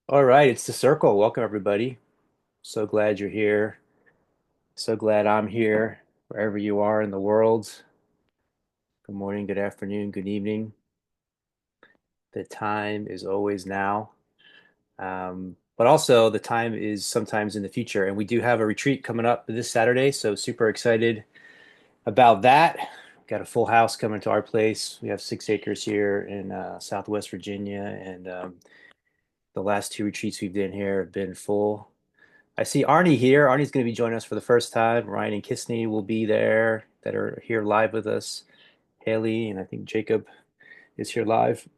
All right, it's the circle. Welcome, everybody. So glad you're here. So glad I'm here, wherever you are in the world. Good morning, good afternoon, good evening. The time is always now. But also, the time is sometimes in the future. And we do have a retreat coming up this Saturday. So, super excited about that. Got a full house coming to our place. We have 6 acres here in Southwest Virginia. And the last two retreats we've done here have been full. I see Arnie here. Arnie's going to be joining us for the first time. Ryan and Kissney will be there that are here live with us. Haley and I think Jacob is here live,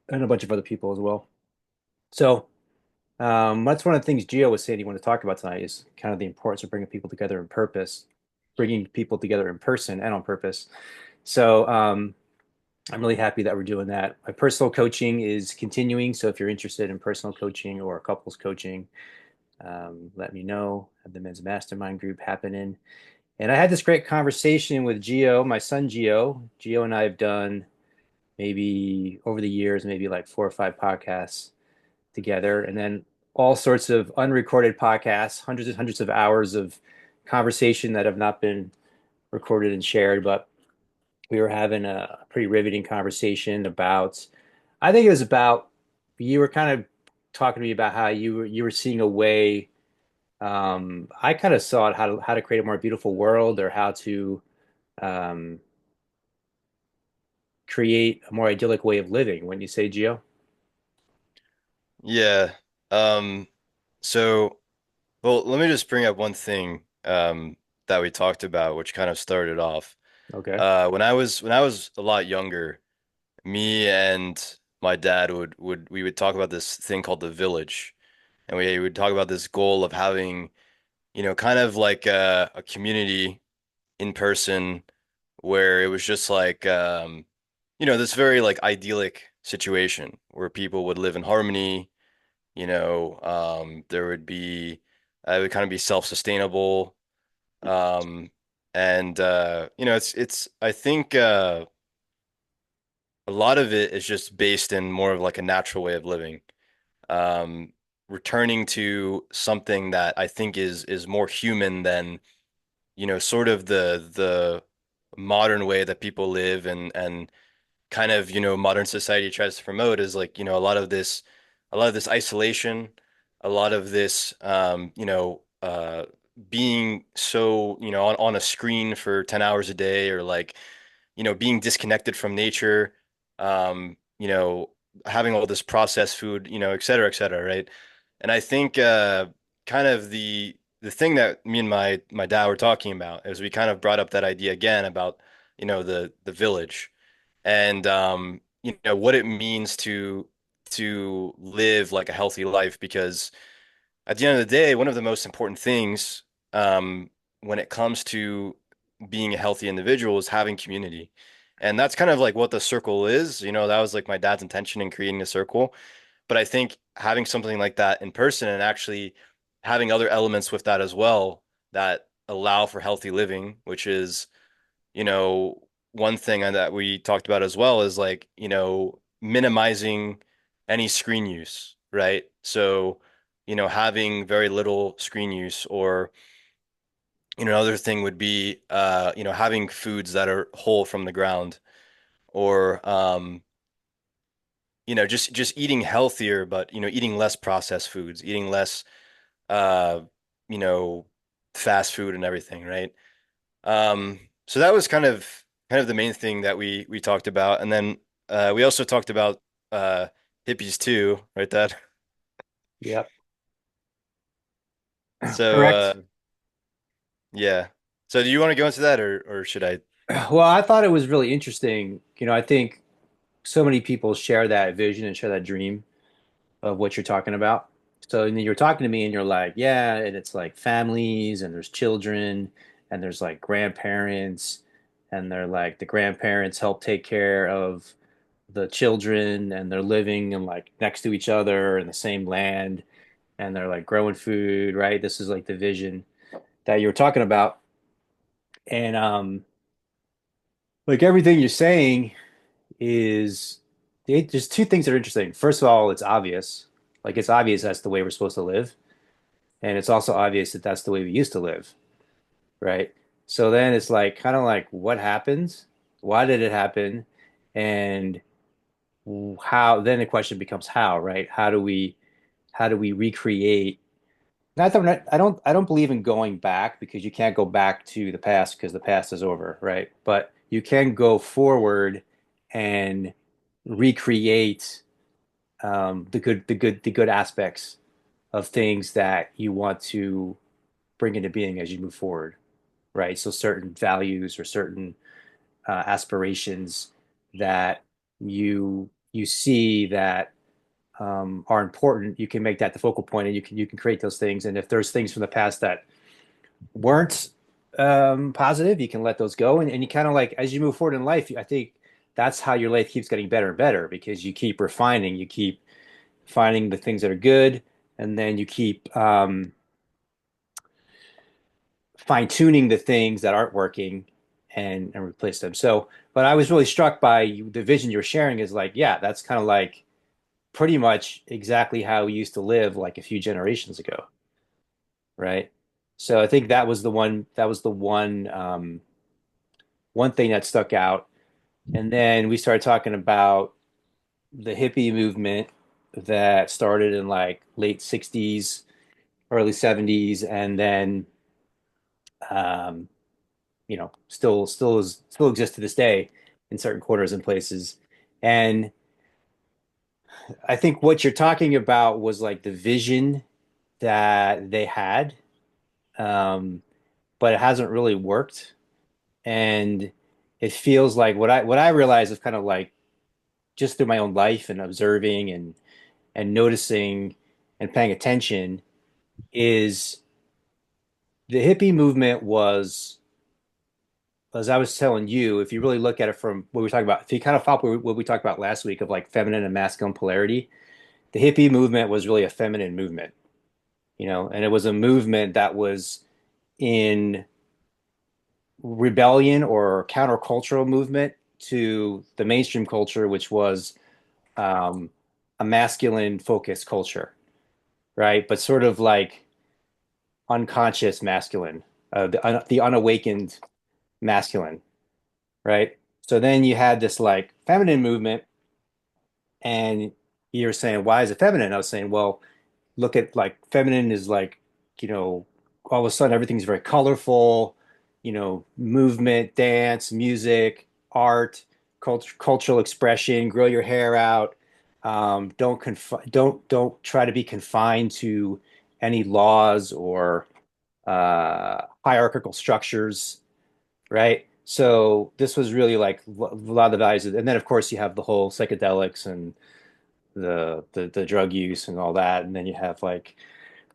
and a bunch of other people as well. So that's one of the things Gio was saying he wanted to talk about tonight is kind of the importance of bringing people together in purpose, bringing people together in person and on purpose. So I'm really happy that we're doing that. My personal coaching is continuing. So if you're interested in personal coaching or couples coaching, let me know. Have the men's mastermind group happening. And I had this great conversation with Gio, my son Gio. Gio and I have done maybe over the years, maybe like 4 or 5 podcasts together, and then all sorts of unrecorded podcasts, hundreds and hundreds of hours of conversation that have not been recorded and shared. But we were having a pretty riveting conversation about, I think it was about, you were kind of talking to me about how you were seeing a way. I kind of saw it how to create a more beautiful world or how to um, create a more idyllic way of living. When you say, Geo? Yeah. Um, so, well, let me just bring up one thing that we talked about, which kind of started off. Okay. When I was a lot younger, me and my dad would talk about this thing called the village, and we would talk about this goal of having, kind of like a community in person where it was just like this very like idyllic situation where people would live in harmony. There would be, it would kind of be self-sustainable. Um, and I think a lot of it is just based in more of like a natural way of living. Um, Returning to something that I think is more human than, sort of the modern way that people live and kind of, modern society tries to promote is like, a lot of this isolation, a lot of this, being so, on a screen for 10 hours a day or like, being disconnected from nature, um, you know, having all this processed food, et cetera, right? And I think, kind of the thing that me and my dad were talking about is we kind of brought up that idea again about, the village and what it means to live like a healthy life because at the end of the day, one of the most important things when it comes to being a healthy individual is having community. And that's kind of like what the circle is. That was like my dad's intention in creating a circle. But I think having something like that in person and actually having other elements with that as well that allow for healthy living, which is you know, one thing that we talked about as well is like, minimizing any screen use, right? So, having very little screen use or, another thing would be, having foods that are whole from the ground or, just eating healthier, but, eating less processed foods, eating less, uh, you know, fast food and everything, right? So that was kind of the main thing that we talked about, and then we also talked about uh, hippies too, right? That Yep. so Correct. yeah. So do you want to go into that, or should I? Well, I thought it was really interesting. I think so many people share that vision and share that dream of what you're talking about. So and then you're talking to me and you're like, yeah, and it's like families and there's children and there's like grandparents and they're like the grandparents help take care of the children and they're living and like next to each other in the same land and they're like growing food, right? This is like the vision that you were talking about. And like everything you're saying is there's two things that are interesting. First of all, it's obvious. Like it's obvious that's the way we're supposed to live, and it's also obvious that that's the way we used to live, right? So then it's like kind of like what happens? Why did it happen? And how, then the question becomes how, right? How do we recreate? Not that I don't believe in going back because you can't go back to the past because the past is over, right? But you can go forward and recreate the good aspects of things that you want to bring into being as you move forward, right? So certain values or certain aspirations that you see that are important, you can make that the focal point, and you can create those things. And if there's things from the past that weren't positive, you can let those go. And you kind of like as you move forward in life, I think that's how your life keeps getting better and better because you keep refining, you keep finding the things that are good, and then you keep fine tuning the things that aren't working and replace them. So, but I was really struck by the vision you're sharing is like, yeah, that's kind of like pretty much exactly how we used to live like a few generations ago, right? So I think that was the one thing that stuck out. And then we started talking about the hippie movement that started in like late 60s, early 70s, and then um, still exists to this day in certain quarters and places. And I think what you're talking about was like the vision that they had, um, but it hasn't really worked. And it feels like what I realize is kind of like just through my own life and observing and noticing and paying attention is the hippie movement was, as I was telling you, if you really look at it from what we were talking about, if you kind of follow what we talked about last week of like feminine and masculine polarity, the hippie movement was really a feminine movement, and it was a movement that was in rebellion or countercultural movement to the mainstream culture, which was um, a masculine focused culture, right? But sort of like unconscious masculine, the unawakened masculine, right? So then you had this like feminine movement, and you're saying, why is it feminine? I was saying, well, look at like feminine is like, you know, all of a sudden everything's very colorful, movement, dance, music, art, cultural expression, grow your hair out. Don't try to be confined to any laws or hierarchical structures, right? So this was really like a lot of the values, and then of course you have the whole psychedelics and the drug use and all that, and then you have like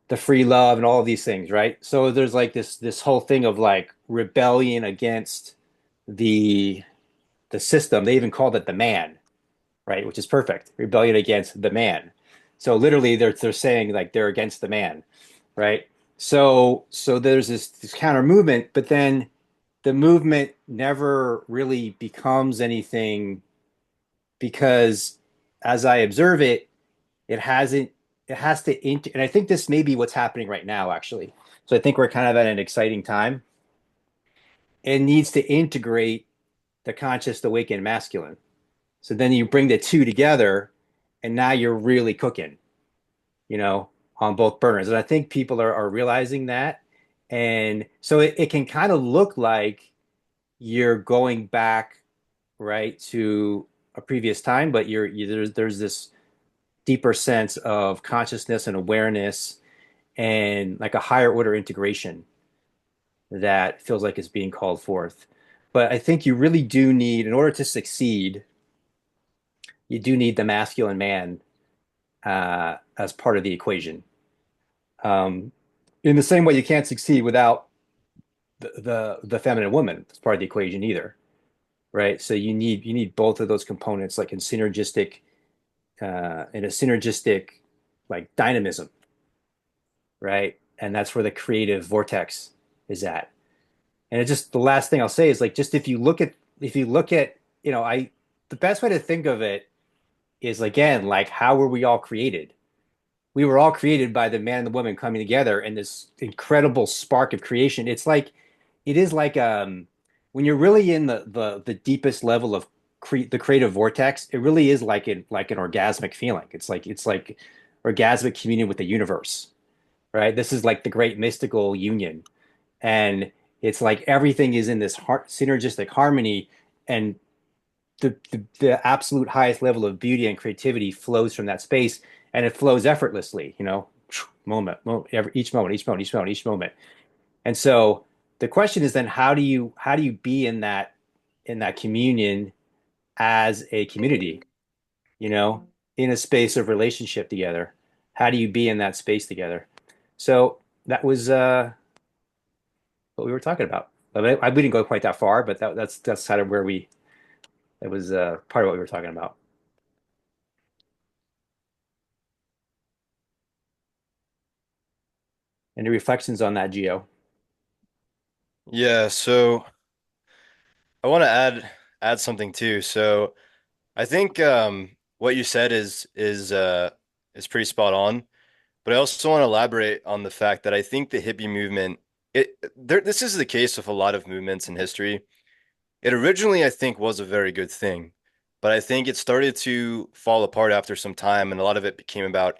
the free love and all of these things, right? So there's like this whole thing of like rebellion against the the system. They even called it the man, right? Which is perfect. Rebellion against the man. So literally they're saying like they're against the man, right? So there's this counter movement, but then the movement never really becomes anything because as I observe it, it hasn't, it has to, and I think this may be what's happening right now, actually. So I think we're kind of at an exciting time. It needs to integrate the conscious, awakened masculine. So then you bring the two together, and now you're really cooking, you know, on both burners. And I think people are realizing that. And so it can kind of look like you're going back, right, to a previous time, but there's this deeper sense of consciousness and awareness and like a higher order integration that feels like is being called forth. But I think you really do need, in order to succeed, you do need the masculine man as part of the equation. Um, in the same way, you can't succeed without the feminine woman as part of the equation either, right? So you need both of those components, like in a synergistic like dynamism, right? And that's where the creative vortex is at. And it just the last thing I'll say is like just if you look at the best way to think of it is again like how were we all created, we were all created by the man and the woman coming together in this incredible spark of creation. It is like when you're really in the deepest level of the creative vortex, it really is like an orgasmic feeling. It's like orgasmic communion with the universe, right? This is like the great mystical union, and it's like everything is in this synergistic harmony, and the absolute highest level of beauty and creativity flows from that space, and it flows effortlessly, each moment, each moment, each moment, each moment. And so the question is then how do you be in that communion as a community, you know, in a space of relationship together? How do you be in that space together? So that was what we were talking about. We didn't go quite that far, but that's kind of where we that was part of what we were talking about. Any reflections on that, Geo? Yeah, so I want to add something too. So I think what you said is pretty spot on, but I also want to elaborate on the fact that I think the hippie movement this is the case with a lot of movements in history. It originally, I think, was a very good thing, but I think it started to fall apart after some time, and a lot of it became about,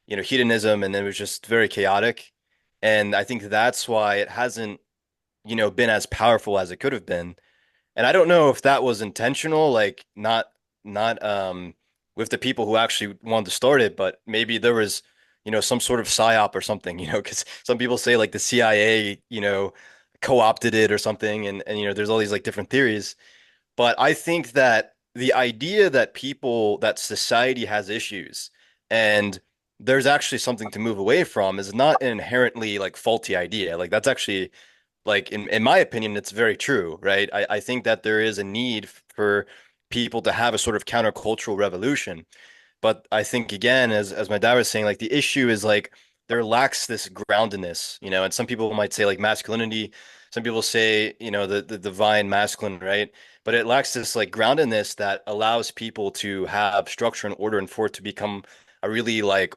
hedonism, and it was just very chaotic. And I think that's why it hasn't, been as powerful as it could have been. And I don't know if that was intentional, like not with the people who actually wanted to start it, but maybe there was, some sort of psyop or something, because some people say like the CIA, co-opted it or something, and there's all these like different theories. But I think that the idea that that society has issues and there's actually something to move away from is not an inherently like faulty idea. Like that's actually like in my opinion, it's very true, right? I think that there is a need for people to have a sort of countercultural revolution. But I think again, as my dad was saying, like the issue is like there lacks this groundedness, and some people might say like masculinity, some people say, the divine masculine, right? But it lacks this like groundedness that allows people to have structure and order and for it to become a really like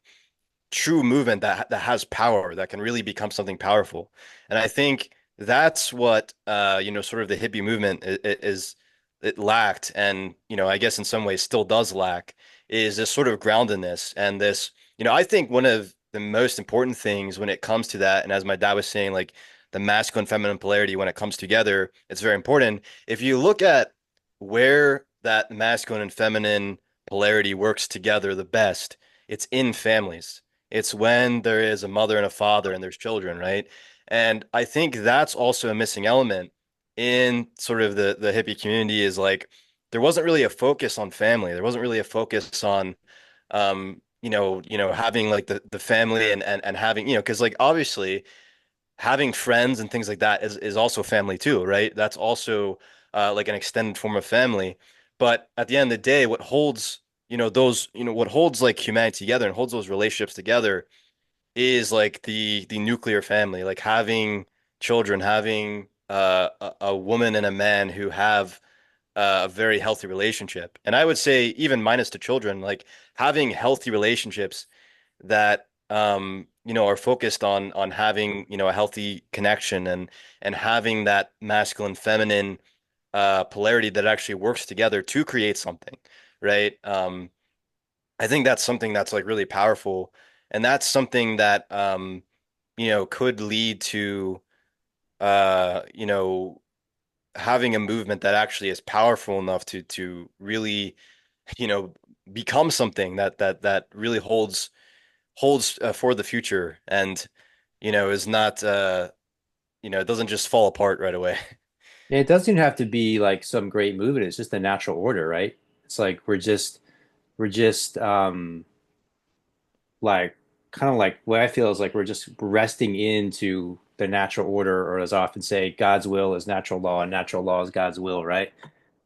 true movement that has power that can really become something powerful. And I think that's what sort of the hippie movement is it lacked, and I guess in some ways still does lack, is this sort of groundedness and this, I think one of the most important things when it comes to that, and as my dad was saying, like the masculine feminine polarity when it comes together, it's very important. If you look at where that masculine and feminine polarity works together the best, it's in families. It's when there is a mother and a father and there's children, right? And I think that's also a missing element in sort of the hippie community is like there wasn't really a focus on family. There wasn't really a focus on having like the family and having, because like obviously having friends and things like that is also family too, right? That's also like an extended form of family. But at the end of the day, what holds, what holds like humanity together and holds those relationships together is like the nuclear family, like having children, having a woman and a man who have a very healthy relationship. And I would say even minus the children, like having healthy relationships that are focused on having, a healthy connection and having that masculine feminine polarity that actually works together to create something, right? I think that's something that's like really powerful, and that's something that could lead to uh, you know having a movement that actually is powerful enough to really you know become something that really holds for the future and is not it doesn't just fall apart right away. And it doesn't have to be like some great movement. It's just a natural order, right? It's like we're just like kind of like what I feel is like we're just resting into the natural order, or as I often say, God's will is natural law, and natural law is God's will, right?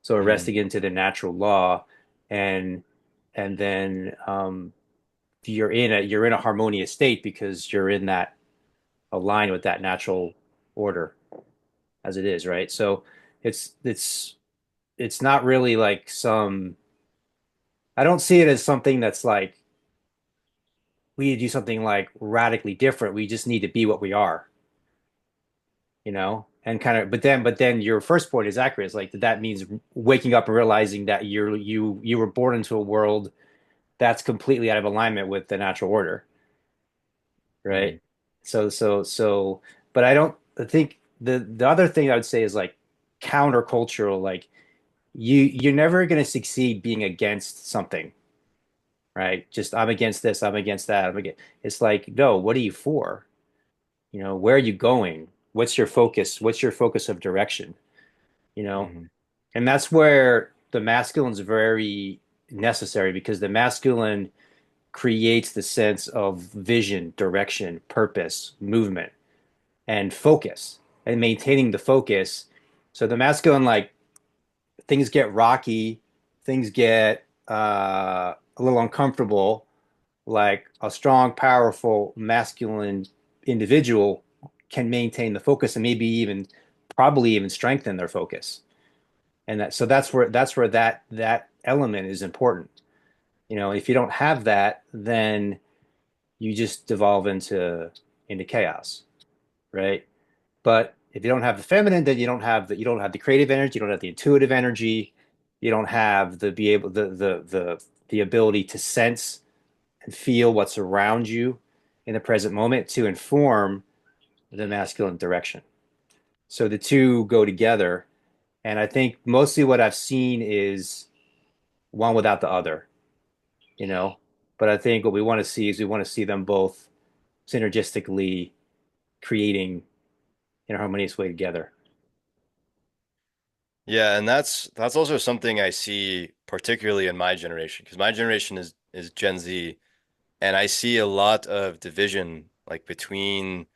So we're Mm. resting into the natural law, and then you're in a harmonious state because you're in that aligned with that natural order as it is, right? So it's it's it's not really like some I don't see it as something that's like we need to do something like radically different. We just need to be what we are, you know? And kind of, but then your first point is accurate. It's like that means waking up and realizing that you were born into a world that's completely out of alignment with the natural order, Hmm. right? So, but I think the other thing I would say is like countercultural, like you're never going to succeed being against something, right? Just I'm against this, I'm against that. It's like, no, what are you for? You know, where are you going? What's your focus? What's your focus of direction? You know, Hmm. and that's where the masculine is very necessary because the masculine creates the sense of vision, direction, purpose, movement, and focus, and maintaining the focus. So the masculine, like things get rocky, things get a little uncomfortable. Like a strong, powerful, masculine individual can maintain the focus and maybe even probably even strengthen their focus. And that's where that element is important. You know, if you don't have that, then you just devolve into chaos, right? But if you don't have the feminine, then you don't have the creative energy, you don't have the intuitive energy, you don't have the be able the ability to sense and feel what's around you in the present moment to inform the masculine direction. So the two go together. And I think mostly what I've seen is one without the other, you know. But I think what we want to see is we want to see them both synergistically creating in a harmonious way together. Yeah, and that's also something I see particularly in my generation, because my generation is Gen Z, and I see a lot of division like between,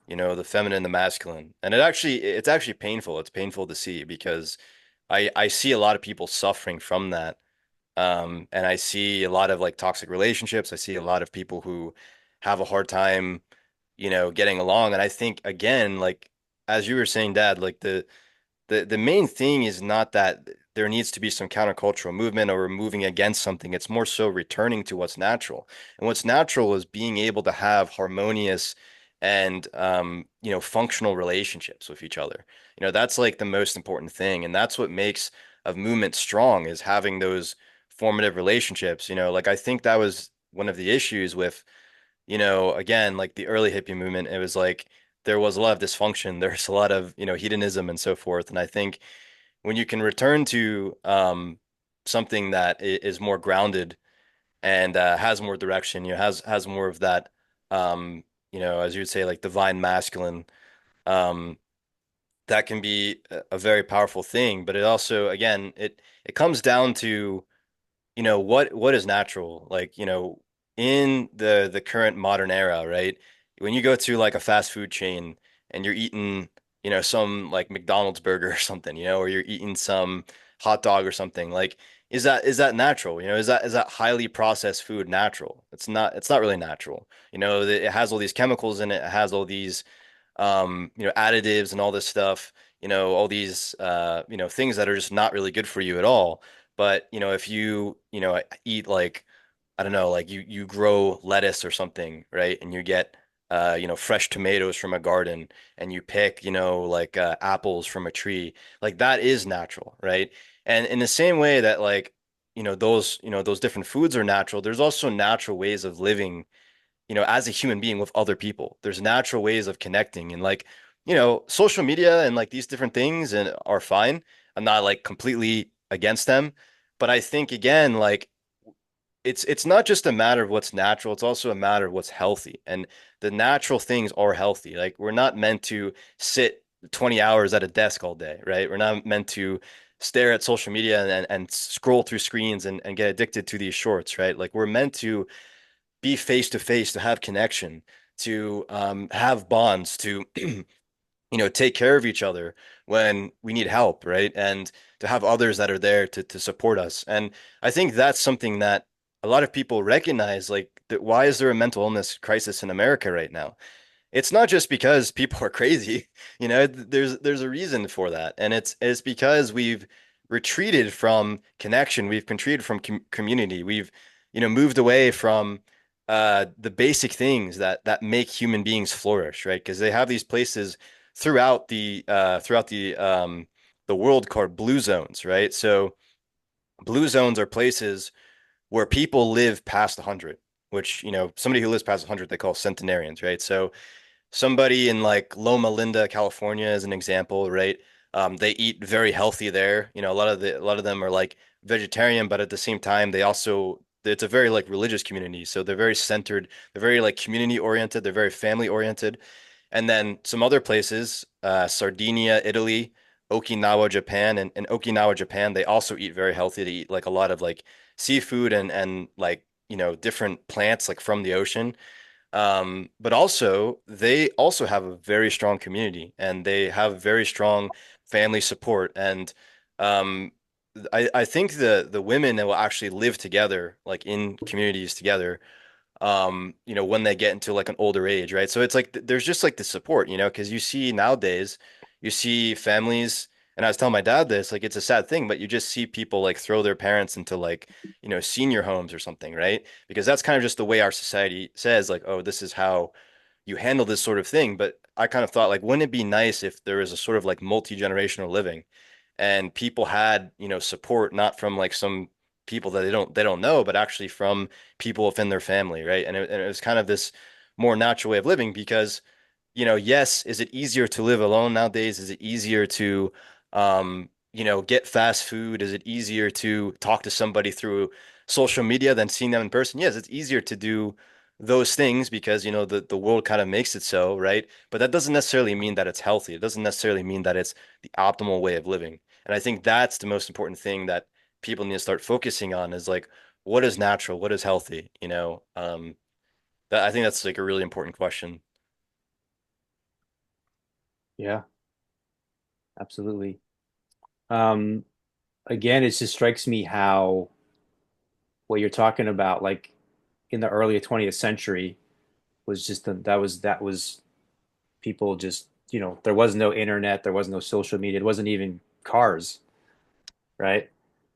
the feminine and the masculine. And it's actually painful. It's painful to see because I see a lot of people suffering from that. And I see a lot of like toxic relationships. I see a lot of people who have a hard time, getting along. And I think again, like as you were saying, Dad, like the main thing is not that there needs to be some countercultural movement or moving against something. It's more so returning to what's natural. And what's natural is being able to have harmonious and functional relationships with each other. That's like the most important thing. And that's what makes a movement strong is having those formative relationships. Like I think that was one of the issues with again, like the early hippie movement, it was like there was a lot of dysfunction. There's a lot of, hedonism and so forth. And I think when you can return to something that is more grounded and has more direction, has more of that, as you would say, like divine masculine, um, that can be a very powerful thing. But it also, again, it comes down to what is natural like in the current modern era, right? When you go to like a fast food chain and you're eating some like McDonald's burger or something, or you're eating some hot dog or something, like is that natural? Is that highly processed food natural? It's not really natural. It has all these chemicals in it. It has all these additives and all this stuff, all these, things that are just not really good for you at all. But, if you eat like, I don't know, like you grow lettuce or something, right? And you get, fresh tomatoes from a garden and you pick, like apples from a tree, like that is natural, right? And in the same way that like, those different foods are natural, there's also natural ways of living as a human being with other people. There's natural ways of connecting and like, social media and like these different things and are fine. I'm not like completely against them, but I think again, like it's not just a matter of what's natural, it's also a matter of what's healthy. And the natural things are healthy. Like we're not meant to sit 20 hours at a desk all day, right? We're not meant to stare at social media and scroll through screens and get addicted to these shorts, right? Like we're meant to be face to face, to have connection, to have bonds, to take care of each other when we need help, right? And to have others that are there to support us. And I think that's something that a lot of people recognize, like that why is there a mental illness crisis in America right now? It's not just because people are crazy, there's a reason for that. And it's because we've retreated from connection, we've retreated from community, we've moved away from the basic things that make human beings flourish, right? Because they have these places throughout the world called blue zones, right? So blue zones are places where people live past 100, which, somebody who lives past 100 they call centenarians, right? So somebody in like Loma Linda, California, as an example, right? They eat very healthy there. A lot of them are like vegetarian, but at the same time, it's a very like religious community. So they're very centered. They're very like community oriented. They're very family oriented. And then some other places, Sardinia, Italy, Okinawa, Japan, and Okinawa, Japan, they also eat very healthy. They eat like a lot of like seafood and like, different plants like from the ocean. But also they also have a very strong community and they have very strong family support. And um, I think the women that will actually live together, like in communities together, when they get into like an older age, right? So it's like there's just like the support, because you see nowadays, you see families, and I was telling my dad this, like it's a sad thing, but you just see people like throw their parents into like, senior homes or something, right? Because that's kind of just the way our society says, like, oh, this is how you handle this sort of thing. But I kind of thought, like, wouldn't it be nice if there was a sort of like multi-generational living and people had, support not from like some people that they don't know, but actually from people within their family, right? And it was kind of this more natural way of living because, yes, is it easier to live alone nowadays? Is it easier to, get fast food? Is it easier to talk to somebody through social media than seeing them in person? Yes, it's easier to do those things because, the world kind of makes it so, right? But that doesn't necessarily mean that it's healthy. It doesn't necessarily mean that it's the optimal way of living. And I think that's the most important thing that people need to start focusing on is like, what is natural? What is healthy? I think that's like a really important question. Yeah, absolutely. Um, Again, it just strikes me how what you're talking about, like in the early 20th century, was just that was people just, there was no internet, there was no social media, it wasn't even cars, right?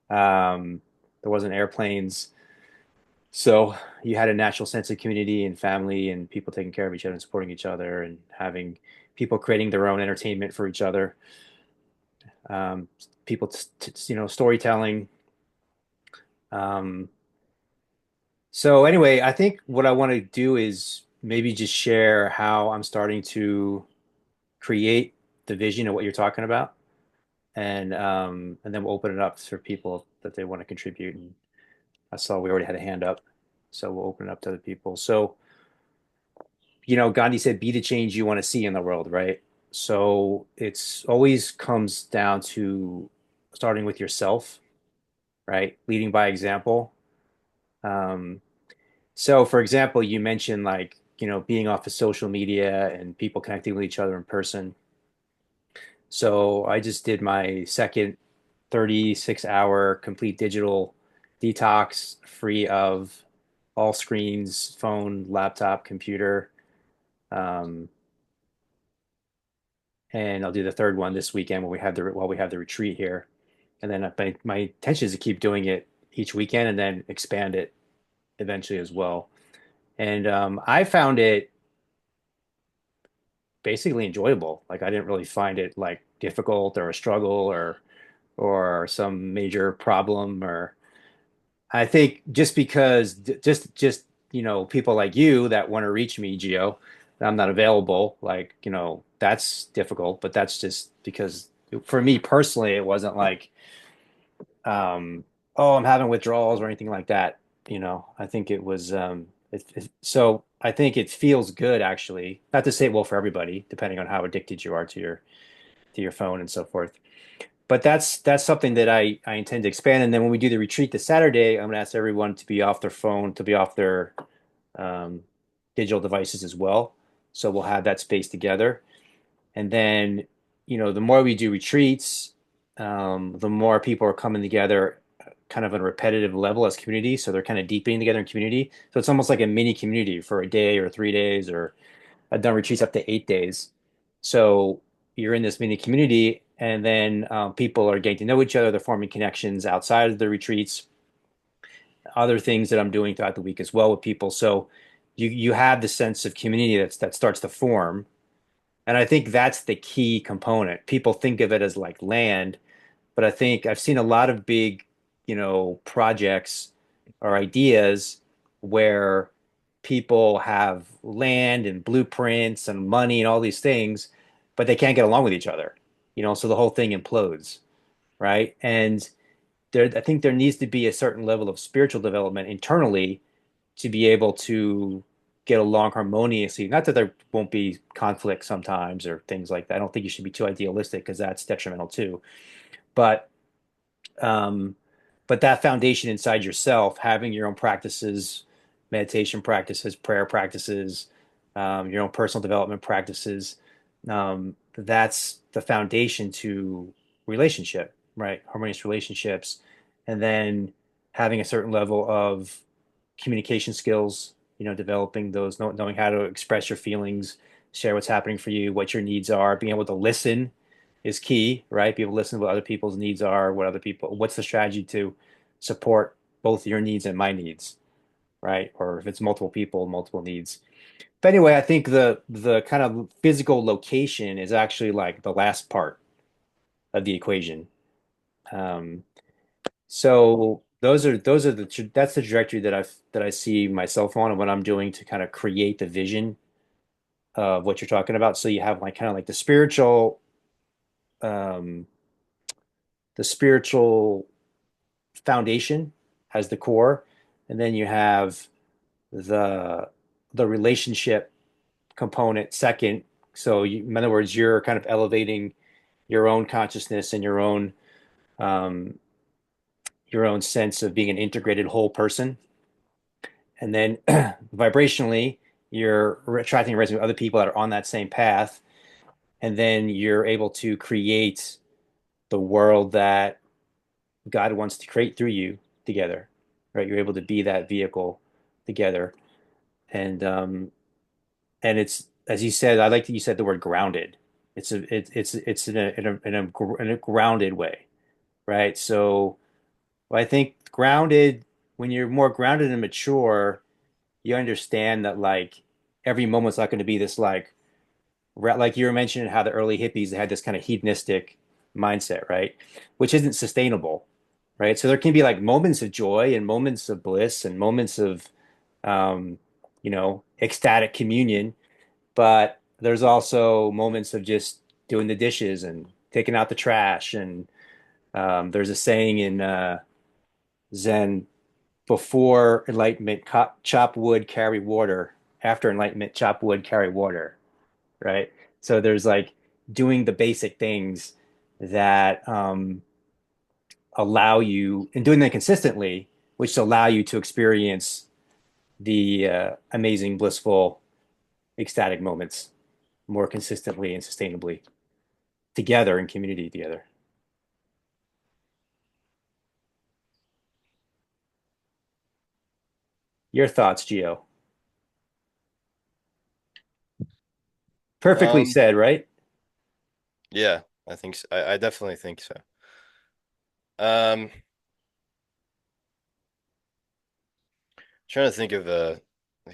Um, there wasn't airplanes. So you had a natural sense of community and family and people taking care of each other and supporting each other and having people creating their own entertainment for each other. Um, People, storytelling. Um, so anyway, I think what I want to do is maybe just share how I'm starting to create the vision of what you're talking about, and then we'll open it up for people that they want to contribute. And I saw we already had a hand up, so we'll open it up to other people. So, Gandhi said, "Be the change you want to see in the world," right? So it's always comes down to starting with yourself, right? Leading by example. Um, so, for example, you mentioned like, being off of social media and people connecting with each other in person. So I just did my second 36-hour complete digital detox, free of all screens, phone, laptop, computer. Um, and I'll do the third one this weekend when while we have the retreat here. And then my intention is to keep doing it each weekend and then expand it eventually as well. And I found it basically enjoyable. Like I didn't really find it like difficult or a struggle or some major problem. Or I think just because just people like you that want to reach me, Gio, that I'm not available, like, that's difficult, but that's just because for me personally it wasn't like oh, I'm having withdrawals or anything like that. I think it was so I think it feels good actually. Not to say it will for everybody, depending on how addicted you are to your phone and so forth. But that's something that I intend to expand. And then when we do the retreat this Saturday, I'm going to ask everyone to be off their phone, to be off their um, digital devices as well. So we'll have that space together. And then, the more we do retreats, the more people are coming together kind of on a repetitive level as community. So they're kind of deepening together in community. So it's almost like a mini community for a day or 3 days, or I've done retreats up to 8 days. So you're in this mini community, and then people are getting to know each other. They're forming connections outside of the retreats. other things that I'm doing throughout the week as well with people. So you have the sense of community that starts to form. And I think that's the key component. People think of it as like land, but I think I've seen a lot of big, projects or ideas where people have land and blueprints and money and all these things, but they can't get along with each other, so the whole thing implodes, right? And I think there needs to be a certain level of spiritual development internally to be able to get along harmoniously. Not that there won't be conflict sometimes or things like that. I don't think you should be too idealistic because that's detrimental too. But um, but that foundation inside yourself, having your own practices, meditation practices, prayer practices, your own personal development practices, that's the foundation to relationship, right? Harmonious relationships. And then having a certain level of communication skills, developing those, knowing how to express your feelings, share what's happening for you, what your needs are, being able to listen is key, right? Be able to listen to what other people's needs are, what's the strategy to support both your needs and my needs, right? Or if it's multiple people, multiple needs. But anyway, I think the kind of physical location is actually like the last part of the equation. Um, so those are that's the trajectory that I see myself on and what I'm doing to kind of create the vision of what you're talking about. So you have like kind of like um, the spiritual foundation as the core, and then you have the the relationship component second. So in other words, you're kind of elevating your own consciousness and um, your own sense of being an integrated whole person. And then vibrationally, you're attracting and resonate with other people that are on that same path. And then you're able to create the world that God wants to create through you together, right? You're able to be that vehicle together. And and it's as you said, I like that you said the word grounded. It's in a grounded way, right? So I think grounded, when you're more grounded and mature, you understand that like every moment's not going to be this like you were mentioning how the early hippies they had this kind of hedonistic mindset, right? Which isn't sustainable, right? So there can be like moments of joy and moments of bliss and moments of um, ecstatic communion, but there's also moments of just doing the dishes and taking out the trash. And there's a saying in Zen: before enlightenment, chop wood, carry water. After enlightenment, chop wood, carry water. Right? So there's like doing the basic things that allow you, and doing them consistently, which allow you to experience the amazing, blissful, ecstatic moments more consistently and sustainably together in community together. Your thoughts, Gio? Perfectly Um, said, right? yeah, I think so. I definitely think so. Um, Trying to think of a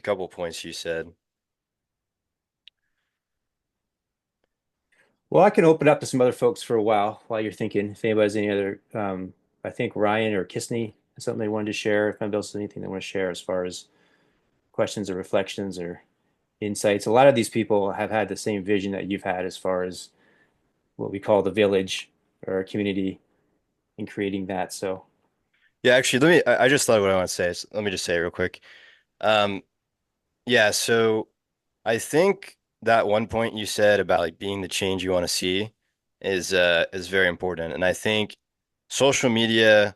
couple points you said. Well, I can open up to some other folks for a while you're thinking. If anybody has any other, I think Ryan or Kissney has something they wanted to share. If anybody else has anything they want to share as far as questions or reflections or insights. A lot of these people have had the same vision that you've had as far as what we call the village or community and creating that. So, Yeah, actually, I just thought of what I want to say. So let me just say it real quick. Um, yeah, so I think that one point you said about like being the change you want to see is very important. And I think social media,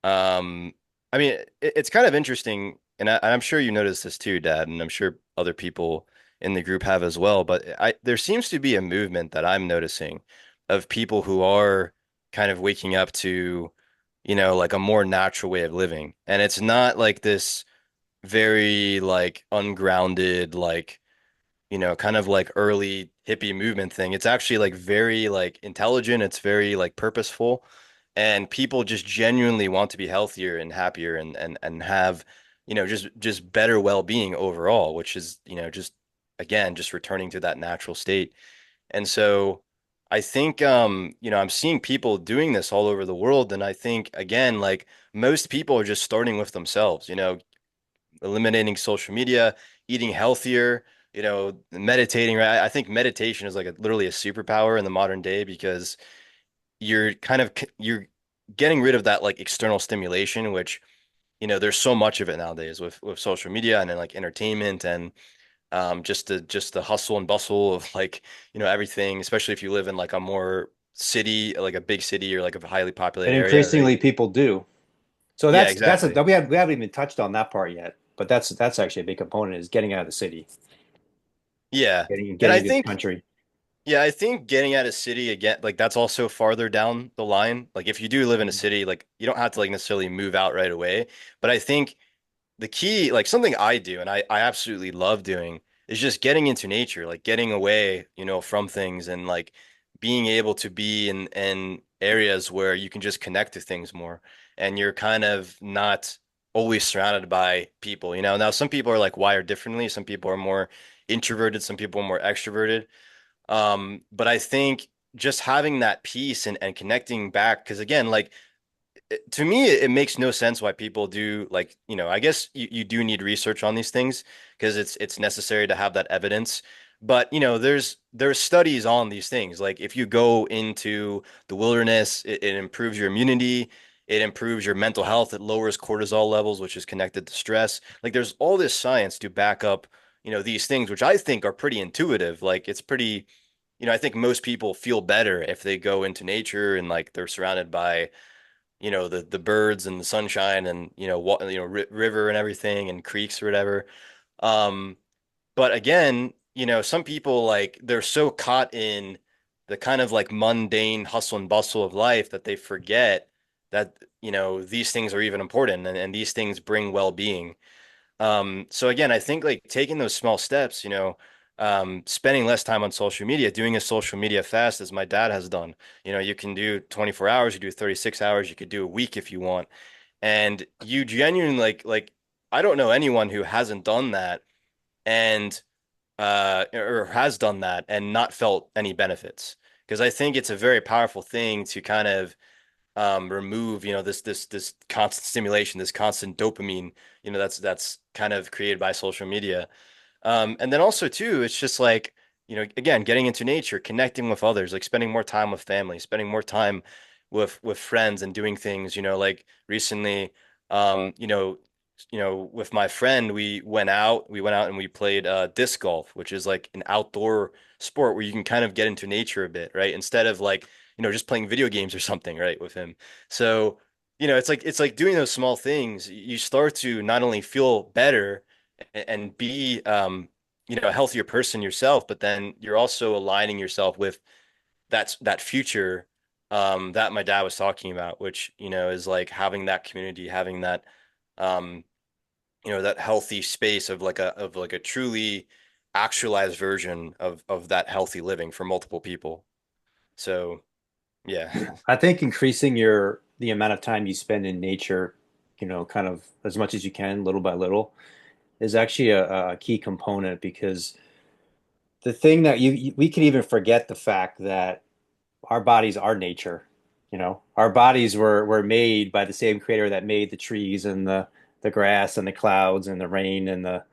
I mean, it's kind of interesting, and I'm sure you noticed this too, Dad, and I'm sure other people in the group have as well. But there seems to be a movement that I'm noticing of people who are kind of waking up to, like a more natural way of living, and it's not like this very like ungrounded, like kind of like early hippie movement thing. It's actually like very like intelligent. It's very like purposeful. and people just genuinely want to be healthier and happier and have, just better well-being overall, which is, just again, just returning to that natural state. And so I think, I'm seeing people doing this all over the world. And I think, again, like most people are just starting with themselves, eliminating social media, eating healthier, meditating, right? I think meditation is like literally a superpower in the modern day because you're getting rid of that like external stimulation, which, there's so much of it nowadays with social media and then like entertainment and just the hustle and bustle of like, everything, especially if you live in like a more city, like a big city or like a highly And populated area, right? increasingly people do. So Yeah, that's exactly. we haven't even touched on that part yet, but that's actually a big component is getting out of the city, Yeah. And getting into the country. I think getting out of city again, like that's also farther down the line. Like if you do live in a city, like you don't have to like necessarily move out right away. But I think the key, like something I do and I absolutely love doing is just getting into nature, like getting away, from things and like being able to be in areas where you can just connect to things more and you're kind of not always surrounded by people, Now some people are like wired differently. Some people are more introverted, some people are more extroverted. But I think just having that peace and connecting back, because again, like to me, it makes no sense why people do like, I guess you do need research on these things because it's necessary to have that evidence. But, there's studies on these things. Like if you go into the wilderness, it improves your immunity, it improves your mental health, it lowers cortisol levels, which is connected to stress. Like there's all this science to back up, these things, which I think are pretty intuitive. Like it's pretty, I think most people feel better if they go into nature and like they're surrounded by the birds and the sunshine and river and everything and creeks or whatever. Um, but again, some people like they're so caught in the kind of like mundane hustle and bustle of life that they forget that these things are even important and these things bring well-being. So again, I think like taking those small steps, spending less time on social media, doing a social media fast as my dad has done. You can do 24 hours, you do 36 hours, you could do a week if you want. And you genuinely like I don't know anyone who hasn't done that and or has done that and not felt any benefits. Because I think it's a very powerful thing to kind of remove, this constant stimulation, this constant dopamine, that's kind of created by social media. And then also too, it's just like, again, getting into nature, connecting with others, like spending more time with family, spending more time with friends and doing things, like recently, with my friend, we went out and we played disc golf, which is like an outdoor sport where you can kind of get into nature a bit, right? Instead of like, just playing video games or something, right, with him. So, it's like doing those small things, you start to not only feel better and be a healthier person yourself, but then you're also aligning yourself with that future that my dad was talking about, which is like having that community, having that um that healthy space of like a truly actualized version of that healthy living for multiple people. So yeah. I think increasing the amount of time you spend in nature, kind of as much as you can, little by little, is actually a key component because the thing that we can even forget the fact that our bodies are nature. Our bodies were made by the same creator that made the trees and the grass and the clouds and the rain and the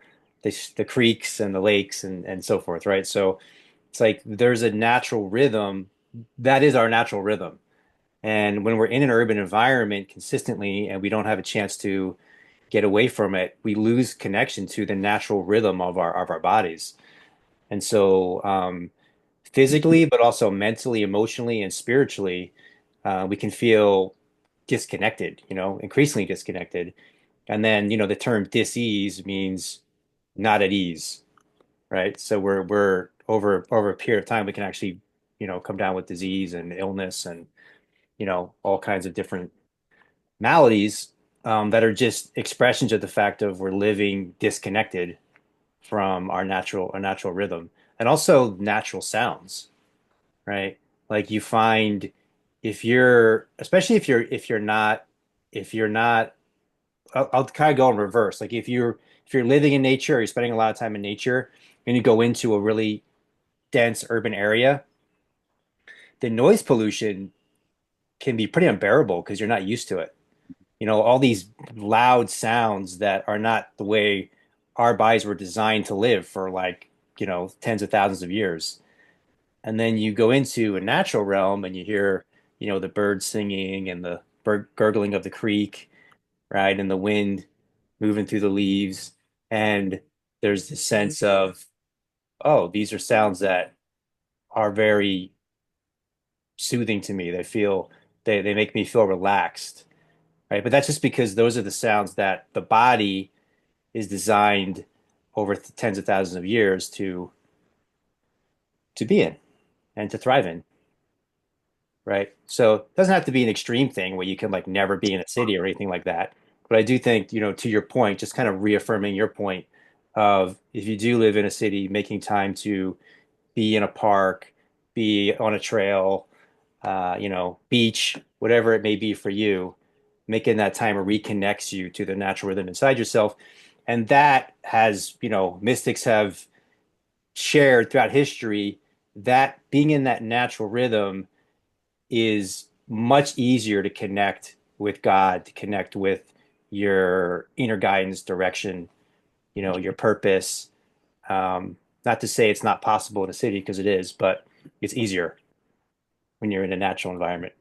creeks and the lakes and so forth, right? So it's like there's a natural rhythm that is our natural rhythm. And when we're in an urban environment consistently and we don't have a chance to get away from it, we lose connection to the natural rhythm of our bodies. And so physically, but also mentally, emotionally, and spiritually, we can feel disconnected, increasingly disconnected. And then, the term dis-ease means not at ease, right? So we're over a period of time, we can actually, come down with disease and illness and, all kinds of different maladies that are just expressions of the fact of we're living disconnected from our natural rhythm and also natural sounds, right? Like you find if you're, especially if you're not, I'll kind of go in reverse. Like if you're living in nature, or you're spending a lot of time in nature, and you go into a really dense urban area, the noise pollution can be pretty unbearable because you're not used to it. You know, all these loud sounds that are not the way our bodies were designed to live for like, tens of thousands of years. And then you go into a natural realm and you hear, the birds singing and the bird gurgling of the creek, right? And the wind moving through the leaves. And there's this sense of, oh, these are sounds that are very soothing to me. They make me feel relaxed, right? But that's just because those are the sounds that the body is designed over tens of thousands of years to be in and to thrive in, right? So it doesn't have to be an extreme thing where you can like never be in a city or anything like that. But I do think, to your point, just kind of reaffirming your point of if you do live in a city, making time to be in a park, be on a trail, beach, whatever it may be for you, making that time reconnects you to the natural rhythm inside yourself. And that has, mystics have shared throughout history that being in that natural rhythm is much easier to connect with God, to connect with your inner guidance, direction, your purpose. Not to say it's not possible in a city because it is, but it's easier when you're in a natural environment.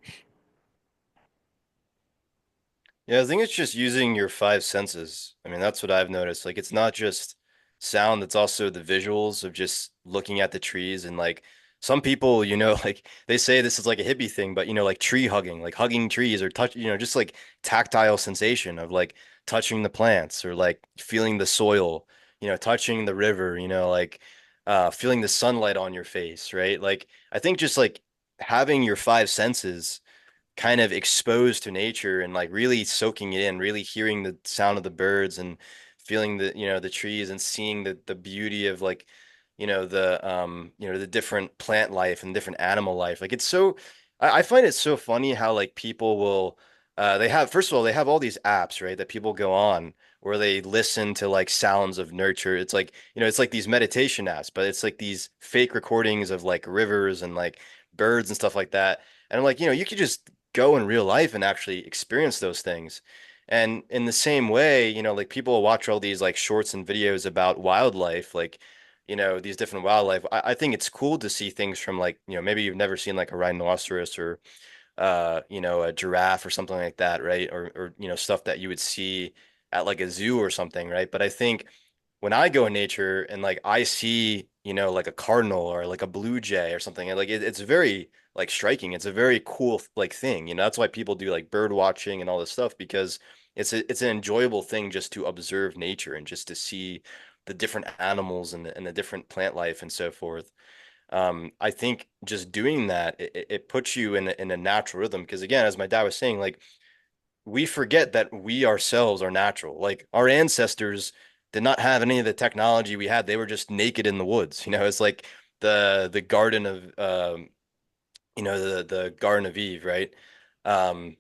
Yeah, I think it's just using your five senses. I mean, that's what I've noticed. Like, it's not just sound, it's also the visuals of just looking at the trees. And like some people, like they say this is like a hippie thing, but like tree hugging, like hugging trees or touch, just like tactile sensation of like touching the plants or like feeling the soil, touching the river, like feeling the sunlight on your face, right? Like, I think just like having your five senses kind of exposed to nature and like really soaking it in, really hearing the sound of the birds and feeling the trees and seeing the beauty of like the different plant life and different animal life. Like it's so I find it so funny how like people will they have first of all they have all these apps, right, that people go on where they listen to like sounds of nurture. It's like, it's like these meditation apps, but it's like these fake recordings of like rivers and like birds and stuff like that. And I'm like, you could just go in real life and actually experience those things. And in the same way, like people watch all these like shorts and videos about wildlife, like, these different wildlife. I think it's cool to see things from like, maybe you've never seen like a rhinoceros or a giraffe or something like that, right? Or stuff that you would see at like a zoo or something, right? But I think when I go in nature and like I see, like a cardinal or like a blue jay or something, and like it's very like striking. It's a very cool like thing. That's why people do like bird watching and all this stuff because it's an enjoyable thing just to observe nature and just to see the different animals and the different plant life and so forth. I think just doing that, it puts you in a natural rhythm. Because again, as my dad was saying, like we forget that we ourselves are natural. Like our ancestors did not have any of the technology we had. They were just naked in the woods. It's like the Garden of the Garden of Eve, right? Um,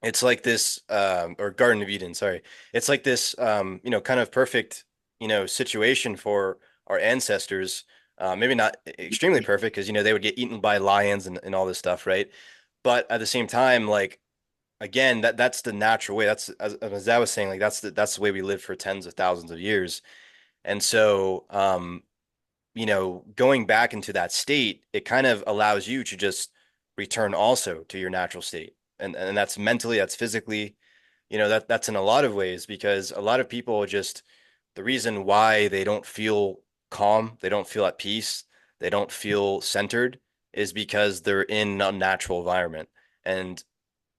it's like this or Garden of Eden, sorry. It's like this kind of perfect, situation for our ancestors. Maybe not extremely perfect because they would get eaten by lions and all this stuff, right? But at the same time, like again, that's the natural way. That's as I was saying, like that's the way we live for tens of thousands of years. And so going back into that state, it kind of allows you to just return also to your natural state. And that's mentally, that's physically, that's in a lot of ways because a lot of people just the reason why they don't feel calm, they don't feel at peace, they don't feel centered is because they're in a natural environment. And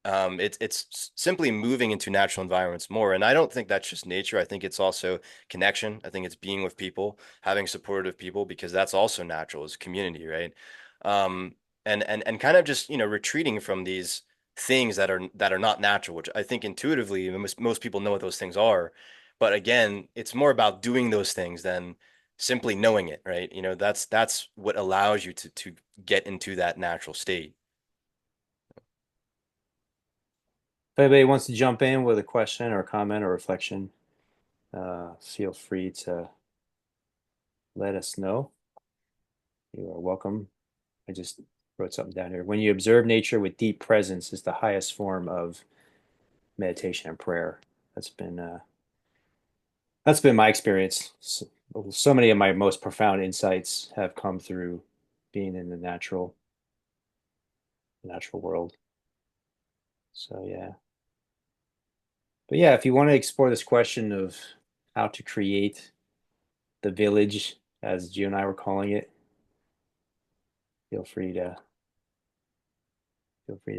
it's simply moving into natural environments more. And I don't think that's just nature. I think it's also connection. I think it's being with people, having supportive people, because that's also natural as community, right? And kind of just, retreating from these things that are not natural, which I think intuitively most people know what those things are. But again, it's more about doing those things than simply knowing it, right? That's what allows you to get into that natural state. If anybody wants to jump in with a question or a comment or reflection, feel free to let us know. You are welcome. I just wrote something down here. When you observe nature with deep presence is the highest form of meditation and prayer. That's been uh, that's been my experience. So many of my most profound insights have come through being in the natural world. So yeah. But yeah, if you want to explore this question of how to create the village, as Gio and I were calling it, feel free to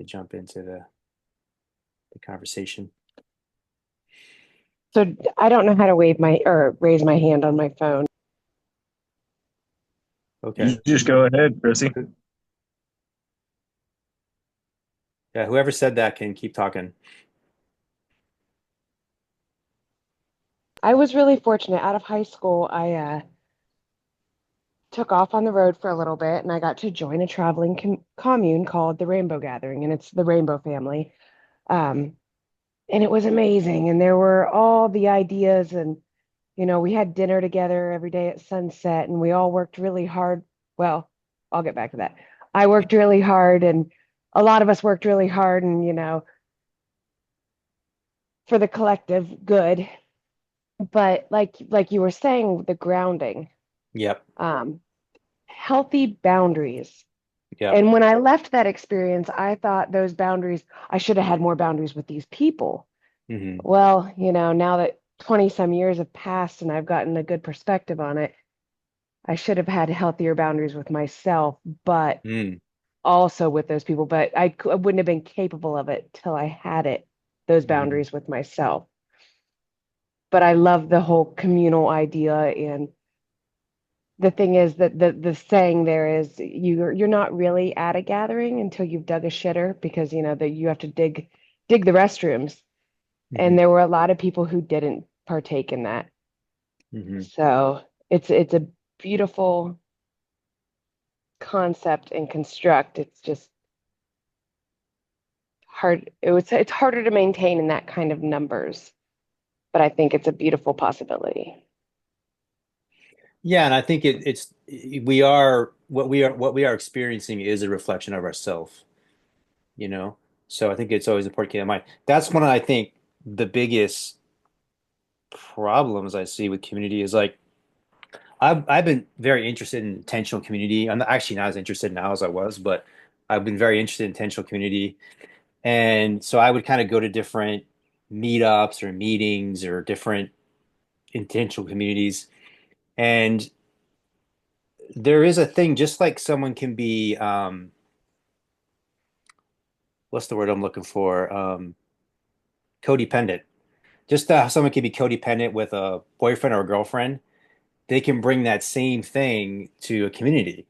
jump into the conversation. So I don't know how to wave my or raise my hand on my phone. Okay. You just go ahead, Chrissy. Yeah, whoever said that can keep talking. I was really fortunate. Out of high school, I took off on the road for a little bit, and I got to join a traveling commune called the Rainbow Gathering, and it's the Rainbow family. Um, and it was amazing. And there were all the ideas, and we had dinner together every day at sunset, and we all worked really hard. Well, I'll get back to that. I worked really hard, and a lot of us worked really hard, and for the collective good. But like you were saying, the grounding, Yep. um, healthy boundaries. Yep. And when I left that experience, I thought those boundaries, I should have had more boundaries with these people. Hmm. Well, now that 20 some years have passed and I've gotten a good perspective on it, I should have had healthier boundaries with myself, but Mm. also with those people. But I wouldn't have been capable of it till I had those Hmm. boundaries with myself. But I love the whole communal idea. And the thing is that the saying there is you're not really at a gathering until you've dug a shitter, because that you have to dig the restrooms, Hmm. and there were a lot of people who didn't partake in that. Hmm. So it's a beautiful concept and construct. It's just hard. It's harder to maintain in that kind of numbers, but I think it's a beautiful possibility. Yeah, and I think it's we are what we are experiencing is a reflection of ourselves, you know. So I think it's always important to keep in mind. That's one of, I think, the biggest problems I see with community is like I've been very interested in intentional community. I'm actually not as interested now as I was, but I've been very interested in intentional community. And so I would kind of go to different meetups or meetings or different intentional communities. And there is a thing, just like someone can be, what's the word I'm looking for? Codependent. Just how someone can be codependent with a boyfriend or a girlfriend, they can bring that same thing to a community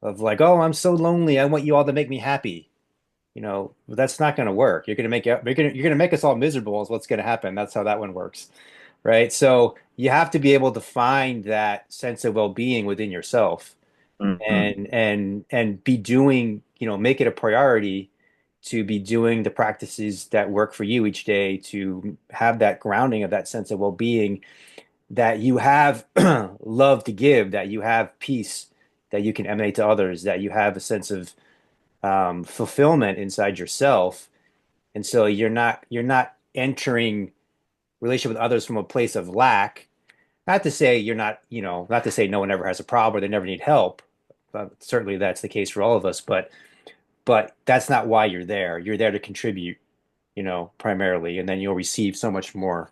of like, oh, I'm so lonely. I want you all to make me happy. That's not going to work. You're going to make us all miserable is what's going to happen. That's how that one works, right? So you have to be able to find that sense of well-being within yourself Hmm. and be doing, make it a priority to be doing the practices that work for you each day to have that grounding of that sense of well-being, that you have love to give, that you have peace that you can emanate to others, that you have a sense of fulfillment inside yourself. And so you're not entering relationship with others from a place of lack. Not to say you're not, not to say no one ever has a problem or they never need help. Certainly that's the case for all of us, but that's not why you're there. You're there to contribute, primarily, and then you'll receive so much more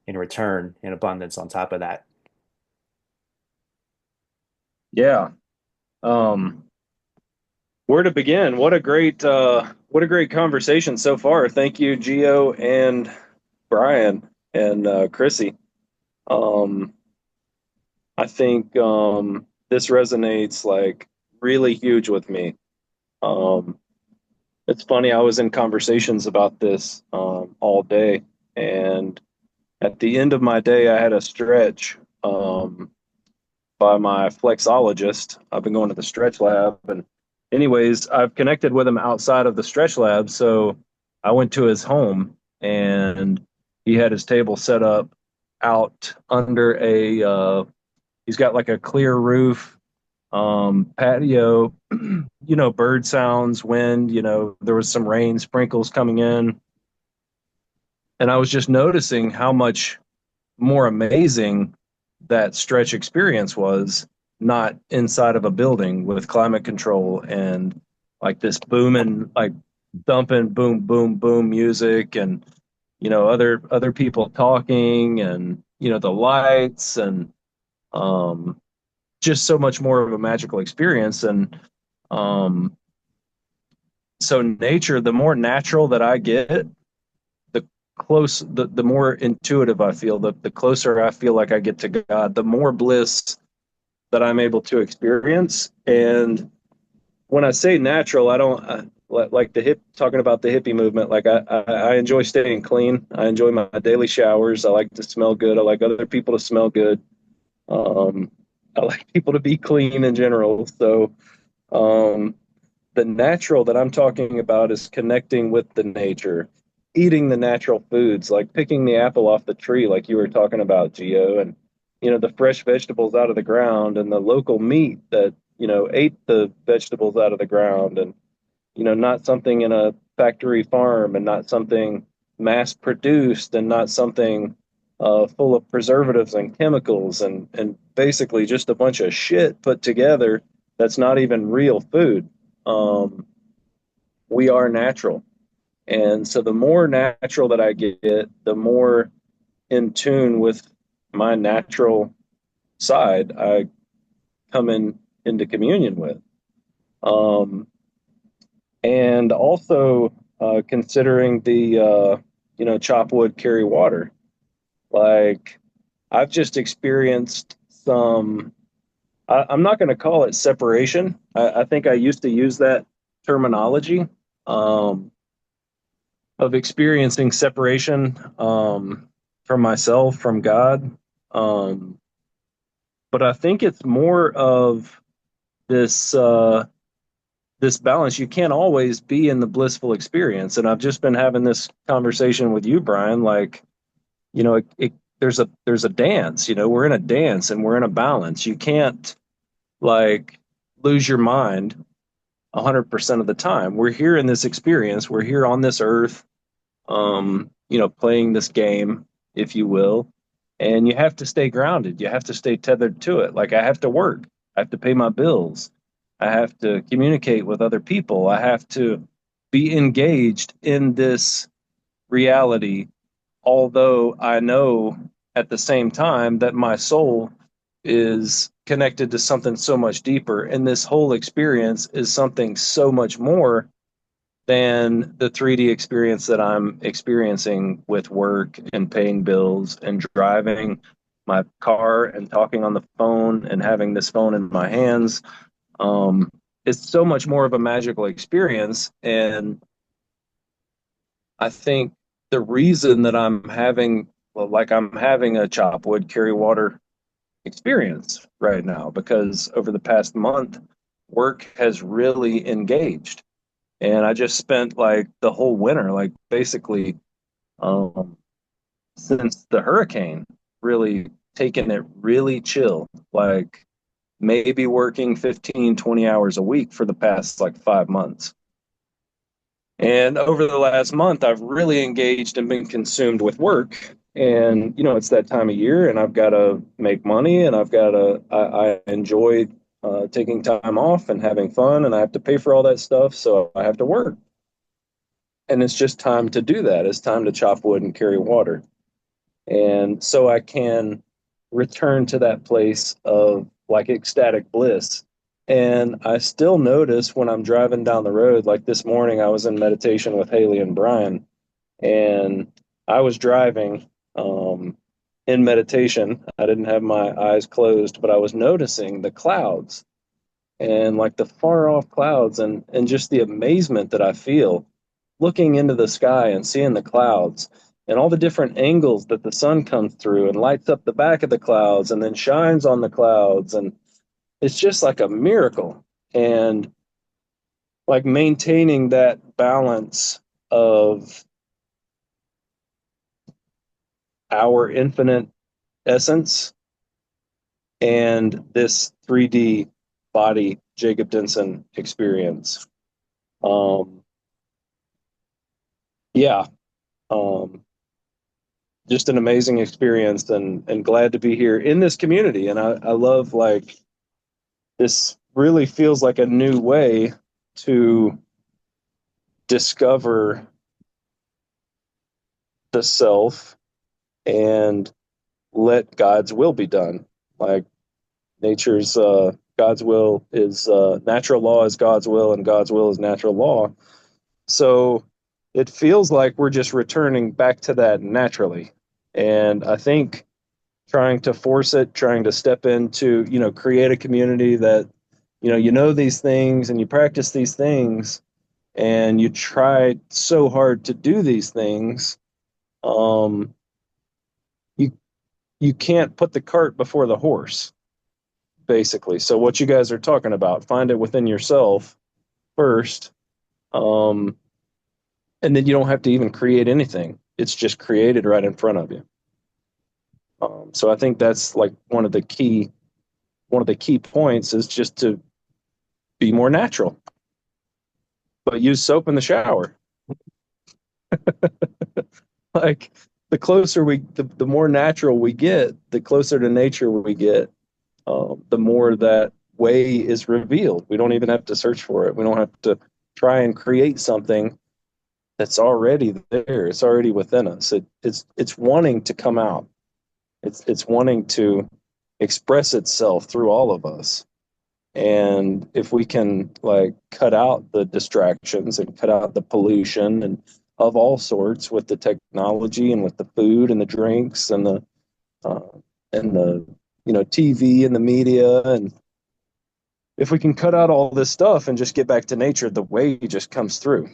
in return in abundance on top of that. Yeah. Um, where to begin? What a great conversation so far. Thank you, Gio and Brian and Chrissy. Um, I think this resonates like really huge with me. Um, it's funny, I was in conversations about this all day, and at the end of my day, I had a stretch by my flexologist. I've been going to the stretch lab, and anyways, I've connected with him outside of the stretch lab. So I went to his home, and he had his table set up out under he's got like a clear roof, patio, bird sounds, wind, there was some rain sprinkles coming in. And I was just noticing how much more amazing that stretch experience was, not inside of a building with climate control and like this booming, like thumping, boom, boom, boom music, and other people talking, and the lights, and um, just so much more of a magical experience. And um, so nature, the more natural that I get, the more intuitive I feel, the closer I feel like I get to God, the more bliss that I'm able to experience. And when I say natural, I don't like talking about the hippie movement. Like I enjoy staying clean. I enjoy my daily showers. I like to smell good. I like other people to smell good. Um, I like people to be clean in general. So um, the natural that I'm talking about is connecting with the nature, eating the natural foods, like picking the apple off the tree, like you were talking about, Gio, and the fresh vegetables out of the ground, and the local meat that ate the vegetables out of the ground, and not something in a factory farm, and not something mass produced, and not something full of preservatives and chemicals, and basically just a bunch of shit put together that's not even real food. Um, we are natural. And so the more natural that I get, the more in tune with my natural side I come into communion with. Um, and also considering the chop wood, carry water. Like I've just experienced some. I'm not going to call it separation. I think I used to use that terminology. Um, of experiencing separation from myself, from God. Um, but I think it's more of this this balance. You can't always be in the blissful experience. And I've just been having this conversation with you, Brian. Like, there's a dance. We're in a dance and we're in a balance. You can't like lose your mind 100% of the time. We're here in this experience. We're here on this earth, playing this game, if you will, and you have to stay grounded. You have to stay tethered to it. Like I have to work, I have to pay my bills, I have to communicate with other people, I have to be engaged in this reality, although I know at the same time that my soul is connected to something so much deeper, and this whole experience is something so much more than the 3D experience that I'm experiencing with work and paying bills and driving my car and talking on the phone and having this phone in my hands. Um, it's so much more of a magical experience. And I think the reason that I'm having a chop wood, carry water experience right now, because over the past month, work has really engaged. And I just spent like the whole winter, like basically um, since the hurricane, really taking it really chill, like maybe working 15, 20 hours a week for the past like 5 months. And over the last month, I've really engaged and been consumed with work. And, it's that time of year, and I've got to make money, and I enjoy taking time off and having fun, and I have to pay for all that stuff. So I have to work. And it's just time to do that. It's time to chop wood and carry water. And so I can return to that place of like ecstatic bliss. And I still notice when I'm driving down the road, like this morning, I was in meditation with Haley and Brian, and I was driving in meditation. I didn't have my eyes closed, but I was noticing the clouds and like the far off clouds, and just the amazement that I feel looking into the sky and seeing the clouds and all the different angles that the sun comes through and lights up the back of the clouds and then shines on the clouds. And it's just like a miracle. And like maintaining that balance of our infinite essence and this 3D body Jacob Denson experience. Um, yeah, um, just an amazing experience, and glad to be here in this community. And I love, like, this really feels like a new way to discover the self and let God's will be done. Like, nature's God's will is natural law is God's will, and God's will is natural law. So it feels like we're just returning back to that naturally. And I think trying to force it, trying to step into, create a community that, these things and you practice these things and you try so hard to do these things, um, you you can't put the cart before the horse, basically. So what you guys are talking about, find it within yourself first, um, and then you don't have to even create anything. It's just created right in front of you. So I think that's like one of the key points is just to be more natural, but use soap in the shower. Like, the more natural we get, the closer to nature we get, the more that way is revealed. We don't even have to search for it. We don't have to try and create something that's already there. It's already within us. It's wanting to come out. It's wanting to express itself through all of us. And if we can, like, cut out the distractions and cut out the pollution and of all sorts with the technology and with the food and the drinks uh, and the TV and the media, and if we can cut out all this stuff and just get back to nature, the way just comes through.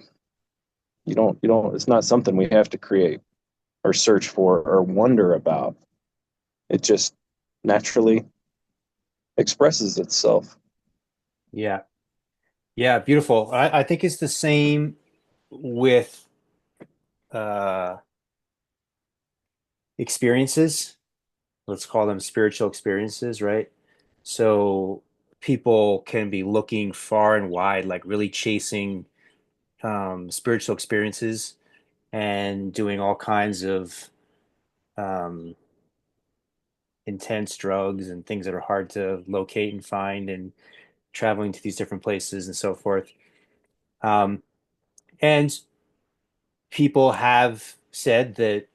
You don't it's not something we have to create or search for or wonder about. It just naturally expresses itself. Yeah. Yeah, beautiful. I think it's the same with uh experiences. Let's call them spiritual experiences, right? So people can be looking far and wide, like really chasing spiritual experiences and doing all kinds of um, intense drugs and things that are hard to locate and find, and traveling to these different places and so forth. Um, and people have said that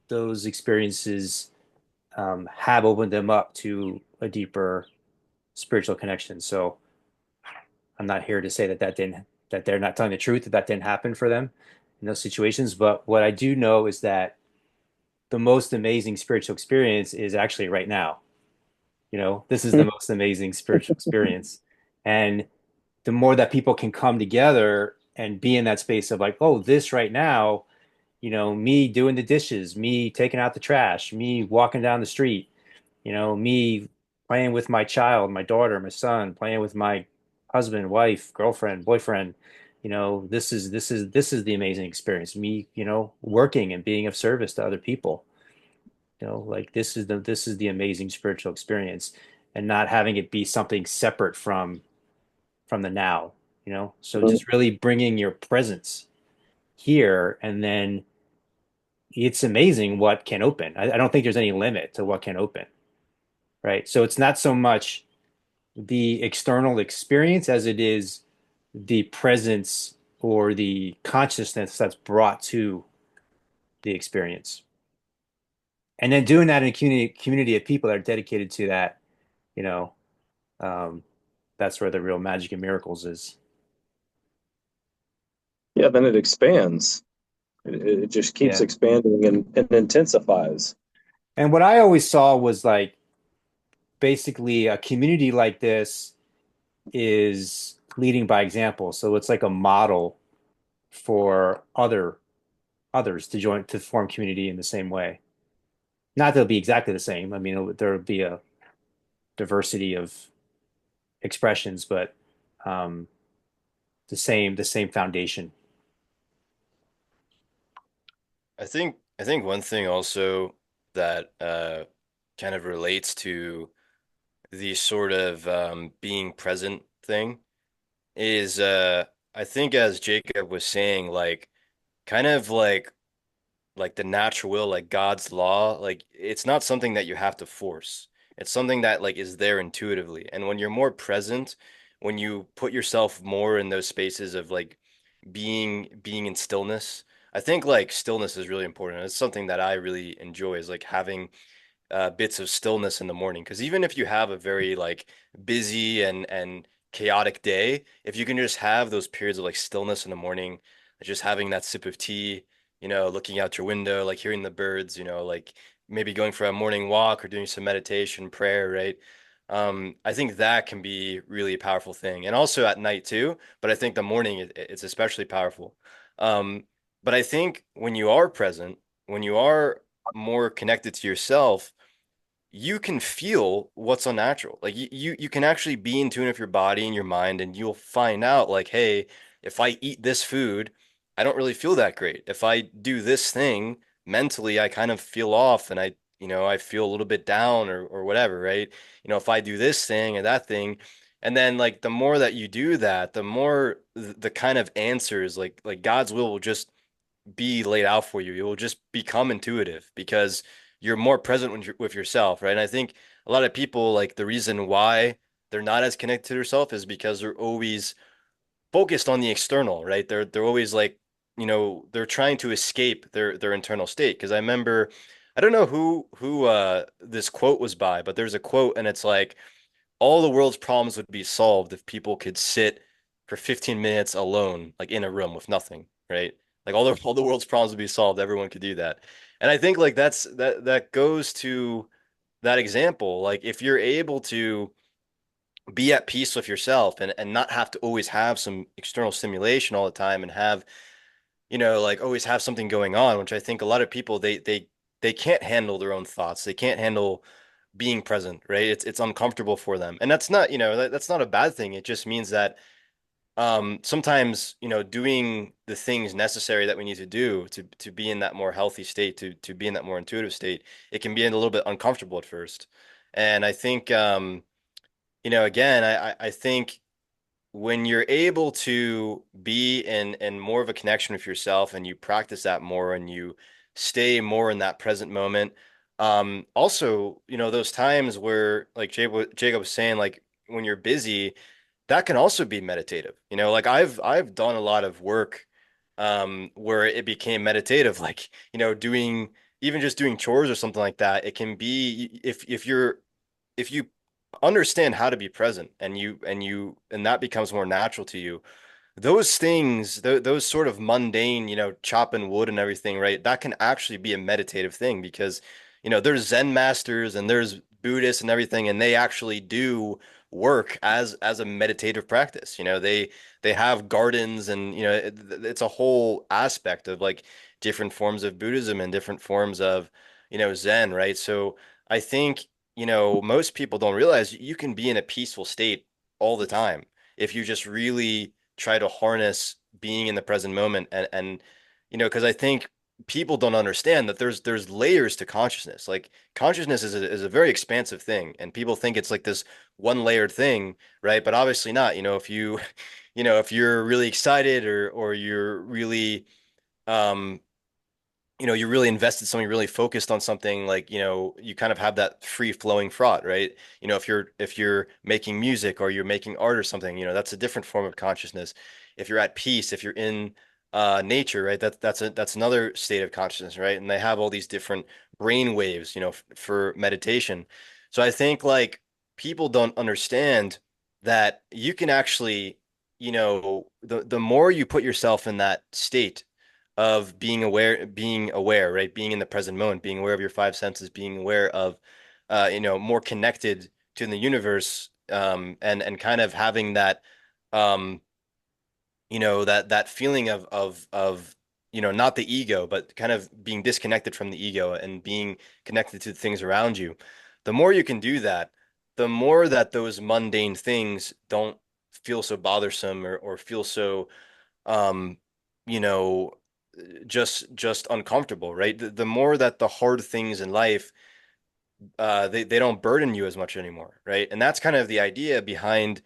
those experiences have opened them up to a deeper spiritual connection. So I'm not here to say that they're not telling the truth, that didn't happen for them in those situations. But what I do know is that the most amazing spiritual experience is actually right now. This is the most amazing spiritual experience. And the more that people can come together and be in that space of like, oh, this right now, me doing the dishes, me taking out the trash, me walking down the street, me playing with my child, my daughter, my son, playing with my husband, wife, girlfriend, boyfriend. This is the amazing experience. Me, working and being of service to other people. Like this is the amazing spiritual experience, and not having it be something separate from the now. So just really bringing your presence here, and then it's amazing what can open. I don't think there's any limit to what can open, right? So it's not so much the external experience as it is the presence or the consciousness that's brought to the experience. And then doing that in a community of people that are dedicated to that, you know, um, that's where the real magic and miracles is. Yeah, then it expands. It just keeps Yeah. expanding and intensifies. And what I always saw was like basically a community like this is leading by example. So it's like a model for others to join to form community in the same way. Not that it'll be exactly the same. I mean, there'll be a diversity of expressions, but um, the same foundation. I think one thing also that kind of relates to the sort of being present thing is I think as Jacob was saying, like kind of like the natural will, like God's law, like it's not something that you have to force. It's something that like is there intuitively. And when you're more present, when you put yourself more in those spaces of like being in stillness, I think like stillness is really important. It's something that I really enjoy is like having bits of stillness in the morning. Because even if you have a very like busy and chaotic day, if you can just have those periods of like stillness in the morning, just having that sip of tea, looking out your window, like hearing the birds, like maybe going for a morning walk or doing some meditation, prayer, right? I think that can be really a powerful thing, and also at night too. But I think the morning it's especially powerful. Um, but I think when you are present, when you are more connected to yourself, you can feel what's unnatural. Like you can actually be in tune with your body and your mind, and you'll find out like, hey, if I eat this food, I don't really feel that great. If I do this thing mentally, I kind of feel off and I feel a little bit down or whatever, right? If I do this thing and that thing, and then like the more that you do that, the more the kind of answers like God's will just be laid out for you. It will just become intuitive because you're more present when you're with yourself, right? And I think a lot of people like the reason why they're not as connected to themselves is because they're always focused on the external, right? They're always like, they're trying to escape their internal state. Because I remember, I don't know who this quote was by, but there's a quote and it's like all the world's problems would be solved if people could sit for 15 minutes alone, like in a room with nothing, right? Like all the world's problems would be solved. Everyone could do that. And I think like that goes to that example. Like if you're able to be at peace with yourself and not have to always have some external stimulation all the time and have, like always have something going on, which I think a lot of people they can't handle their own thoughts. They can't handle being present, right? It's uncomfortable for them. And that's not, that's not a bad thing. It just means that sometimes, doing the things necessary that we need to do to be in that more healthy state, to be in that more intuitive state, it can be a little bit uncomfortable at first. And I think again, I think when you're able to be in more of a connection with yourself and you practice that more and you stay more in that present moment, also, those times where like Jacob was saying, like when you're busy, that can also be meditative. Like I've done a lot of work where it became meditative, like, doing even just doing chores or something like that. It can be if you understand how to be present and that becomes more natural to you, those things, those sort of mundane, chopping wood and everything, right? That can actually be a meditative thing because, there's Zen masters and there's Buddhists and everything, and they actually do work as a meditative practice. They have gardens and, it's a whole aspect of like different forms of Buddhism and different forms of, Zen, right? So I think, most people don't realize you can be in a peaceful state all the time if you just really try to harness being in the present moment and because I think people don't understand that there's layers to consciousness. Like consciousness is a very expansive thing, and people think it's like this one layered thing, right? But obviously not. If you if you're really excited or you're really um you're really invested something, really focused on something, like, you kind of have that free flowing thought, right? If you're making music or you're making art or something, that's a different form of consciousness. If you're at peace, if you're in nature, right? That's another state of consciousness, right? And they have all these different brain waves, for meditation. So I think like people don't understand that you can actually, the more you put yourself in that state of being aware, right? Being in the present moment, being aware of your five senses, being aware of, more connected to the universe, and kind of having that, um, that feeling of, not the ego, but kind of being disconnected from the ego and being connected to the things around you. The more you can do that, the more that those mundane things don't feel so bothersome or feel so, um, you know, just uncomfortable, right? The more that the hard things in life they don't burden you as much anymore, right? And that's kind of the idea behind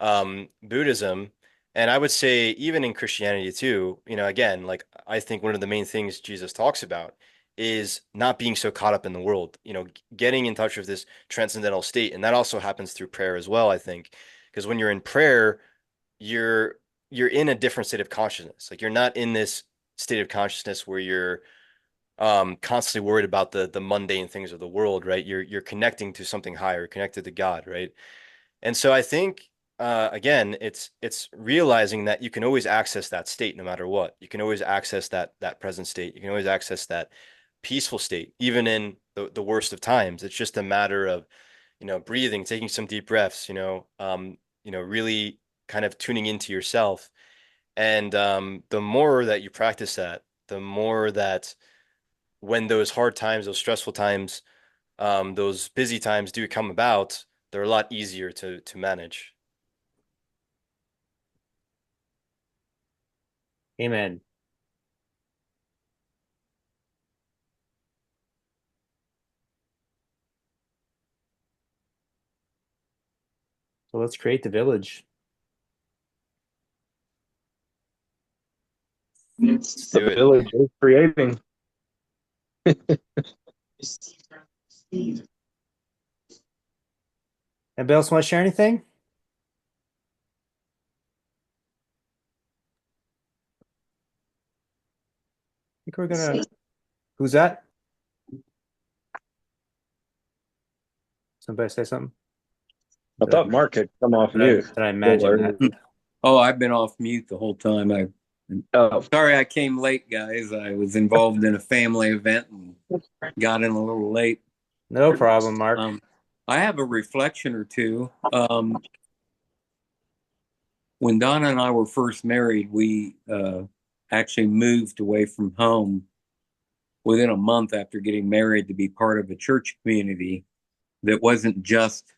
Buddhism. And I would say even in Christianity too, again, like I think one of the main things Jesus talks about is not being so caught up in the world, getting in touch with this transcendental state. And that also happens through prayer as well, I think. Because when you're in prayer, you're you're in a different state of consciousness. Like you're not in this state of consciousness where you're constantly worried about the mundane things of the world, right? You're connecting to something higher, connected to God, right? And so I think again, it's realizing that you can always access that state no matter what. You can always access that present state. You can always access that peaceful state, even in the worst of times. It's just a matter of, breathing, taking some deep breaths, really kind of tuning into yourself. And the more that you practice that, the more that when those hard times, those stressful times, those busy times do come about, they're a lot easier to manage. Amen. So let's create the village. Let's The do it. village is creating. Anybody else want to share anything? I think we're gonna. Who's that? Somebody say something? I Did I, thought Mark had come off did I, mute. did I imagine that? Oh, I've been off mute the whole time. Oh, Sorry I came late, guys. I was involved in a family event and got in a little late. No problem, Mark. I have a reflection or two. When Donna and I were first married, we actually moved away from home within a month after getting married to be part of a church community that wasn't just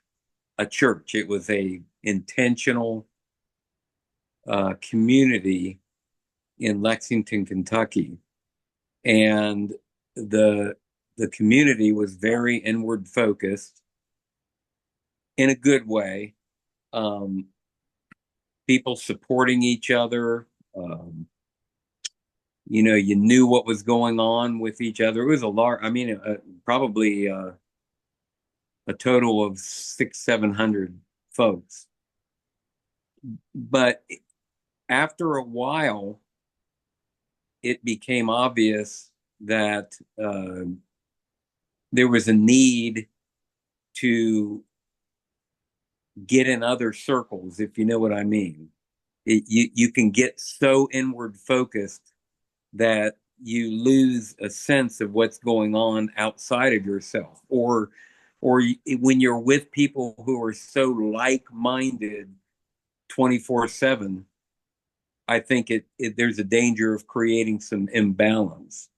a church. It was a intentional community in Lexington, Kentucky. And the the community was very inward focused in a good way. People supporting each other. You knew what was going on with each other. It was a large, I mean, probably a total of 700 folks. But after a while, it became obvious that there was a need to get in other circles, if you know what I mean. You can get so inward focused that you lose a sense of what's going on outside of yourself, or when you're with people who are so like-minded 24/7, I think there's a danger of creating some imbalance.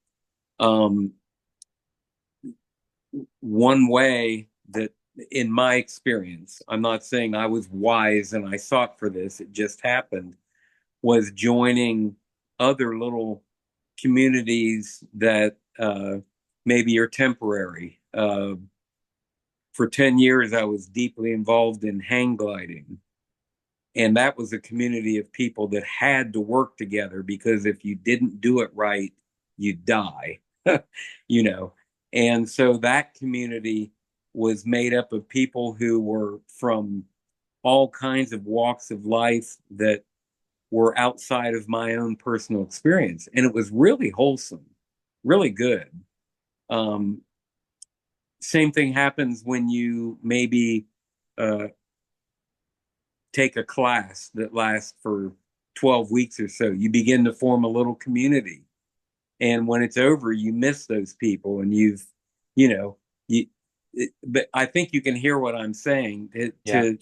One way that, in my experience, I'm not saying I was wise and I sought for this, it just happened, was joining other little communities that maybe are temporary. For 10 years, I was deeply involved in hang gliding. And that was a community of people that had to work together, because if you didn't do it right, you'd die, you know. And so that community was made up of people who were from all kinds of walks of life that were outside of my own personal experience. And it was really wholesome, really good. Um, Same thing happens when you maybe uh, take a class that lasts for 12 weeks or so. You begin to form a little community. And when it's over, you miss those people, and you know, but I think you can hear what I'm saying. Yeah.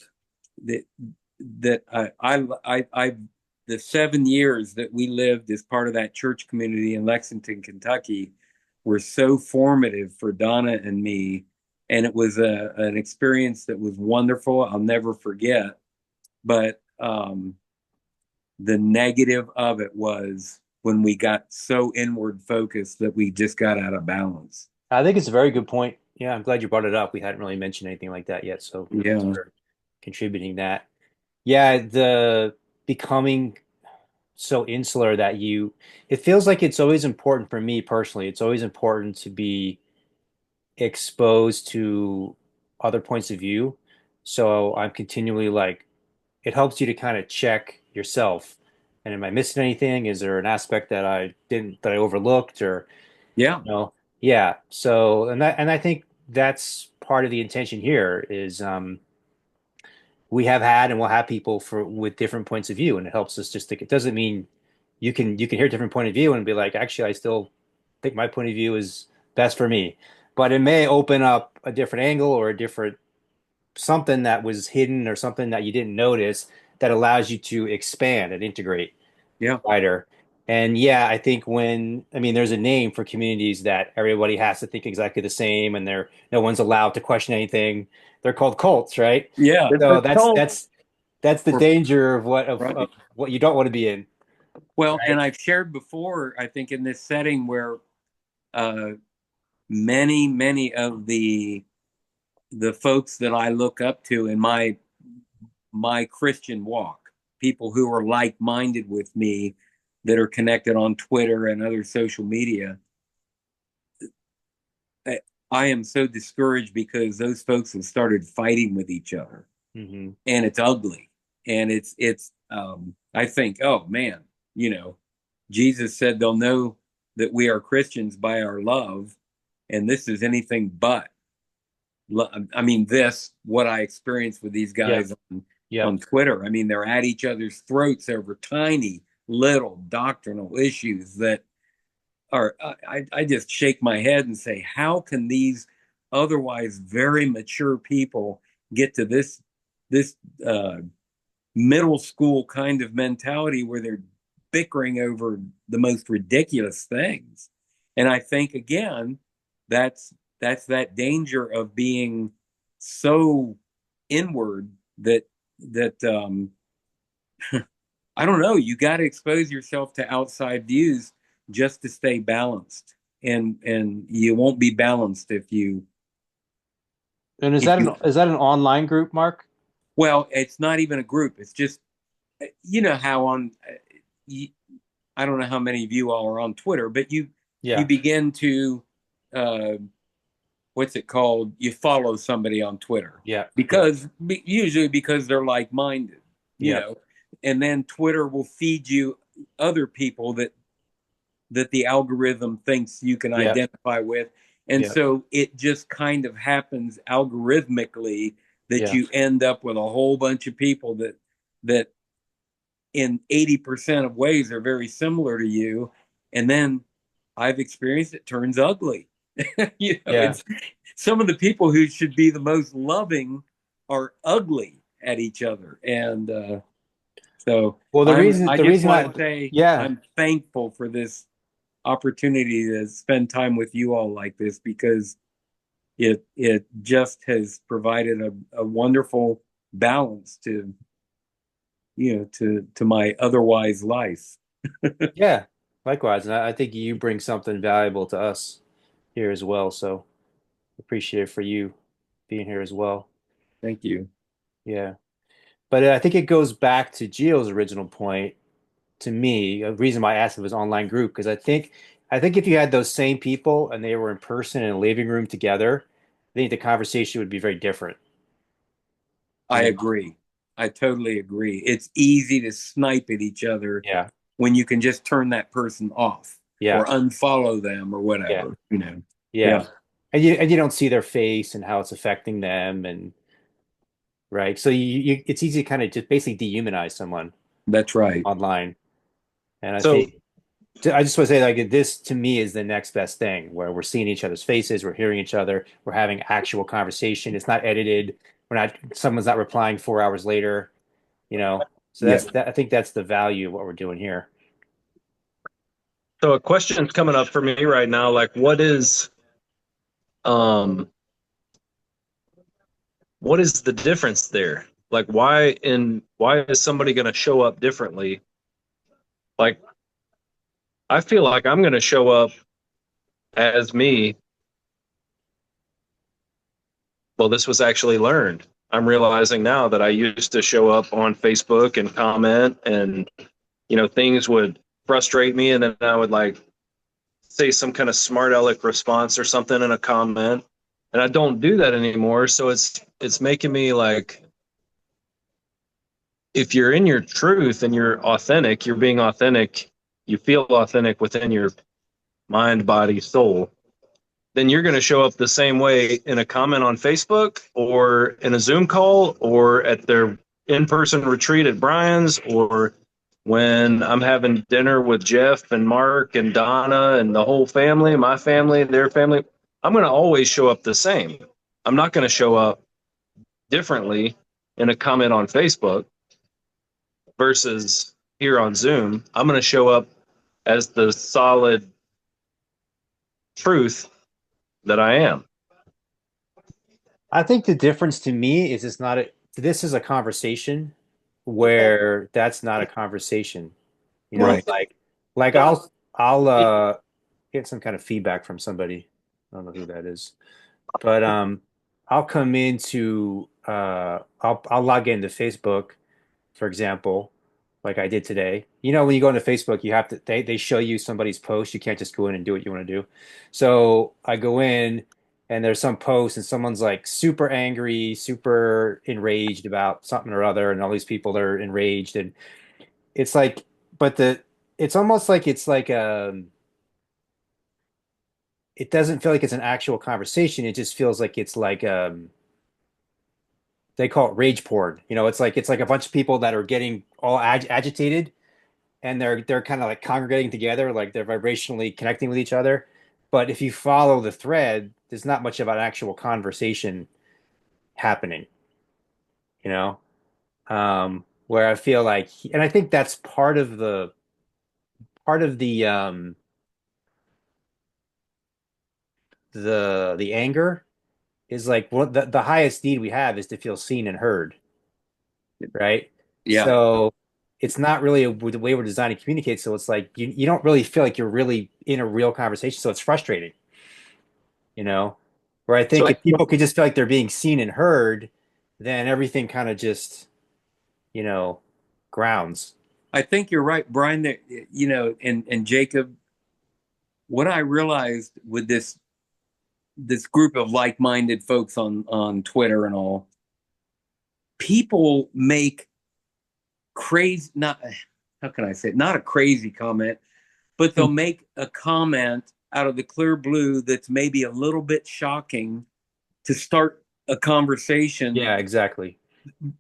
I the 7 years that we lived as part of that church community in Lexington, Kentucky, were so formative for Donna and me. And it was an experience that was wonderful. I'll never forget. But the negative of it was when we got so inward focused that we just got out of balance. I think it's a very good point. Yeah, I'm glad you brought it up. We hadn't really mentioned anything like that yet, so thanks Yeah. for contributing that. Yeah, the becoming so insular that it feels like it's always important for me personally. It's always important to be exposed to other points of view. So I'm continually like, it helps you to kind of check yourself. And am I missing anything? Is there an aspect that I overlooked or, Yeah. yeah. So, and I think that's part of the intention here is, we have had and we'll have people with different points of view, and it helps us just think. It doesn't mean you can hear a different point of view and be like, actually, I still think my point of view is best for me, but it may open up a different angle or a different something that was hidden or something that you didn't notice that allows you to expand and integrate Yeah. wider. And yeah, I think I mean, there's a name for communities that everybody has to think exactly the same, and no one's allowed to question anything. They're called cults, right? Yeah. So Different cult. that's the Or- danger of right. what you don't want to be in, Well, and right? I've shared before, I think in this setting where uh, many of the folks that I look up to in my Christian walk, people who are like-minded with me that are connected on Twitter and other social media, I, I am so discouraged because those folks have started fighting with each other, Hmm. and it's ugly. And it's I think, oh man, Jesus said they'll know that we are Christians by our love, and this is anything but. I mean, what I experienced with these Yep. guys on Yep. Twitter. I mean, they're at each other's throats over tiny little doctrinal issues that are. I just shake my head and say, how can these otherwise very mature people get to this uh, middle school kind of mentality where they're bickering over the most ridiculous things? And I think again, that's that danger of being so inward that I don't know, you got to expose yourself to outside views just to stay balanced. And you won't be balanced And if you is that an online group, Mark? well, it's not even a group. It's just how you, I don't know how many of you all are on Twitter, but you Yeah. begin to uh, what's it called? You follow somebody on Twitter Yeah. Yeah. because usually because they're like-minded, you Yeah. know, and then Twitter will feed you other people that the algorithm thinks you can Yeah. identify with. And Yeah. so it just kind of happens algorithmically that Yeah. you end up with a whole bunch of people that in 80% of ways are very similar to you. And then I've experienced it turns ugly. Yeah. It's some of the people who should be the most loving are ugly at each other. And so Well, I the just reason want to say yeah. I'm thankful for this opportunity to spend time with you all like this because it just has provided a wonderful balance to to my otherwise life. Yeah, likewise. And I think you bring something valuable to us here as well. So appreciate it for you being here as well. Thank you. Yeah. But I think it goes back to Gio's original point to me. A reason why I asked if it was online group, because I think if you had those same people and they were in person in a living room together, I think the conversation would be very different. I You know? agree. I totally agree. It's easy to snipe at each other Yeah. when you can just turn that person off Yeah. or unfollow them or Yeah. whatever. Yeah. Yeah, And you don't see their face and how it's affecting them and right. So it's easy to kind of just basically dehumanize someone that's right. online. And I So think I just want to say like this to me is the next best thing where we're seeing each other's faces, we're hearing each other, we're having actual conversation. It's not edited. Someone's not. 4 hours later, you know. So Yeah. I think that's the value of what we're doing here. so a question's coming up for me right now, like um what is the difference there? Like why is somebody going to show up differently? Like I feel like I'm going to show up as me. Well, this was actually learned. I'm realizing now that I used to show up on Facebook and comment, and things would frustrate me, and then I would like say some kind of smart aleck response or something in a comment, and I don't do that anymore. So it's making me like, if you're in your truth and you're authentic, you're being authentic, you feel authentic within your mind, body, soul, then you're going to show up the same way in a comment on Facebook or in a Zoom call or at their in-person retreat at Brian's, or when I'm having dinner with Jeff and Mark and Donna and the whole family, my family, their family. I'm going to always show up the same. I'm not going to show up differently in a comment on Facebook versus here on Zoom. I'm going to show up as the solid truth that I am. I think the difference to me is this is a conversation where that's not a conversation. Right. Like I'll get some kind of feedback from somebody. I don't know who that is. But I'll come into I'll log into Facebook, for example, like I did today. When you go into Facebook, you have to they show you somebody's post. You can't just go in and do what you want to do. So I go in and there's some post and someone's like super angry, super enraged about something or other, and all these people are enraged, and it's like, but it's almost like it's like it doesn't feel like it's an actual conversation. It just feels like it's like they call it rage porn. It's like a bunch of people that are getting all agitated, and they're kind of like congregating together, like they're vibrationally connecting with each other. But if you follow the thread, there's not much of an actual conversation happening, you know? Where I feel like, and I think that's part of the anger is like the highest need we have is to feel seen and heard, right? Yeah. So it's not really the way we're designed to communicate. So it's like you don't really feel like you're really in a real conversation. So it's frustrating, you know? Where I So think if people could just feel like they're being seen and heard, then everything kind of just, you know, grounds. I think you're right, Brian, that and Jacob, what I realized with this group of like-minded folks on Twitter and all, people make crazy, not, how can I say it, not a crazy comment, but they'll make a comment out of the clear blue that's maybe a little bit shocking to start a conversation, Yeah, exactly.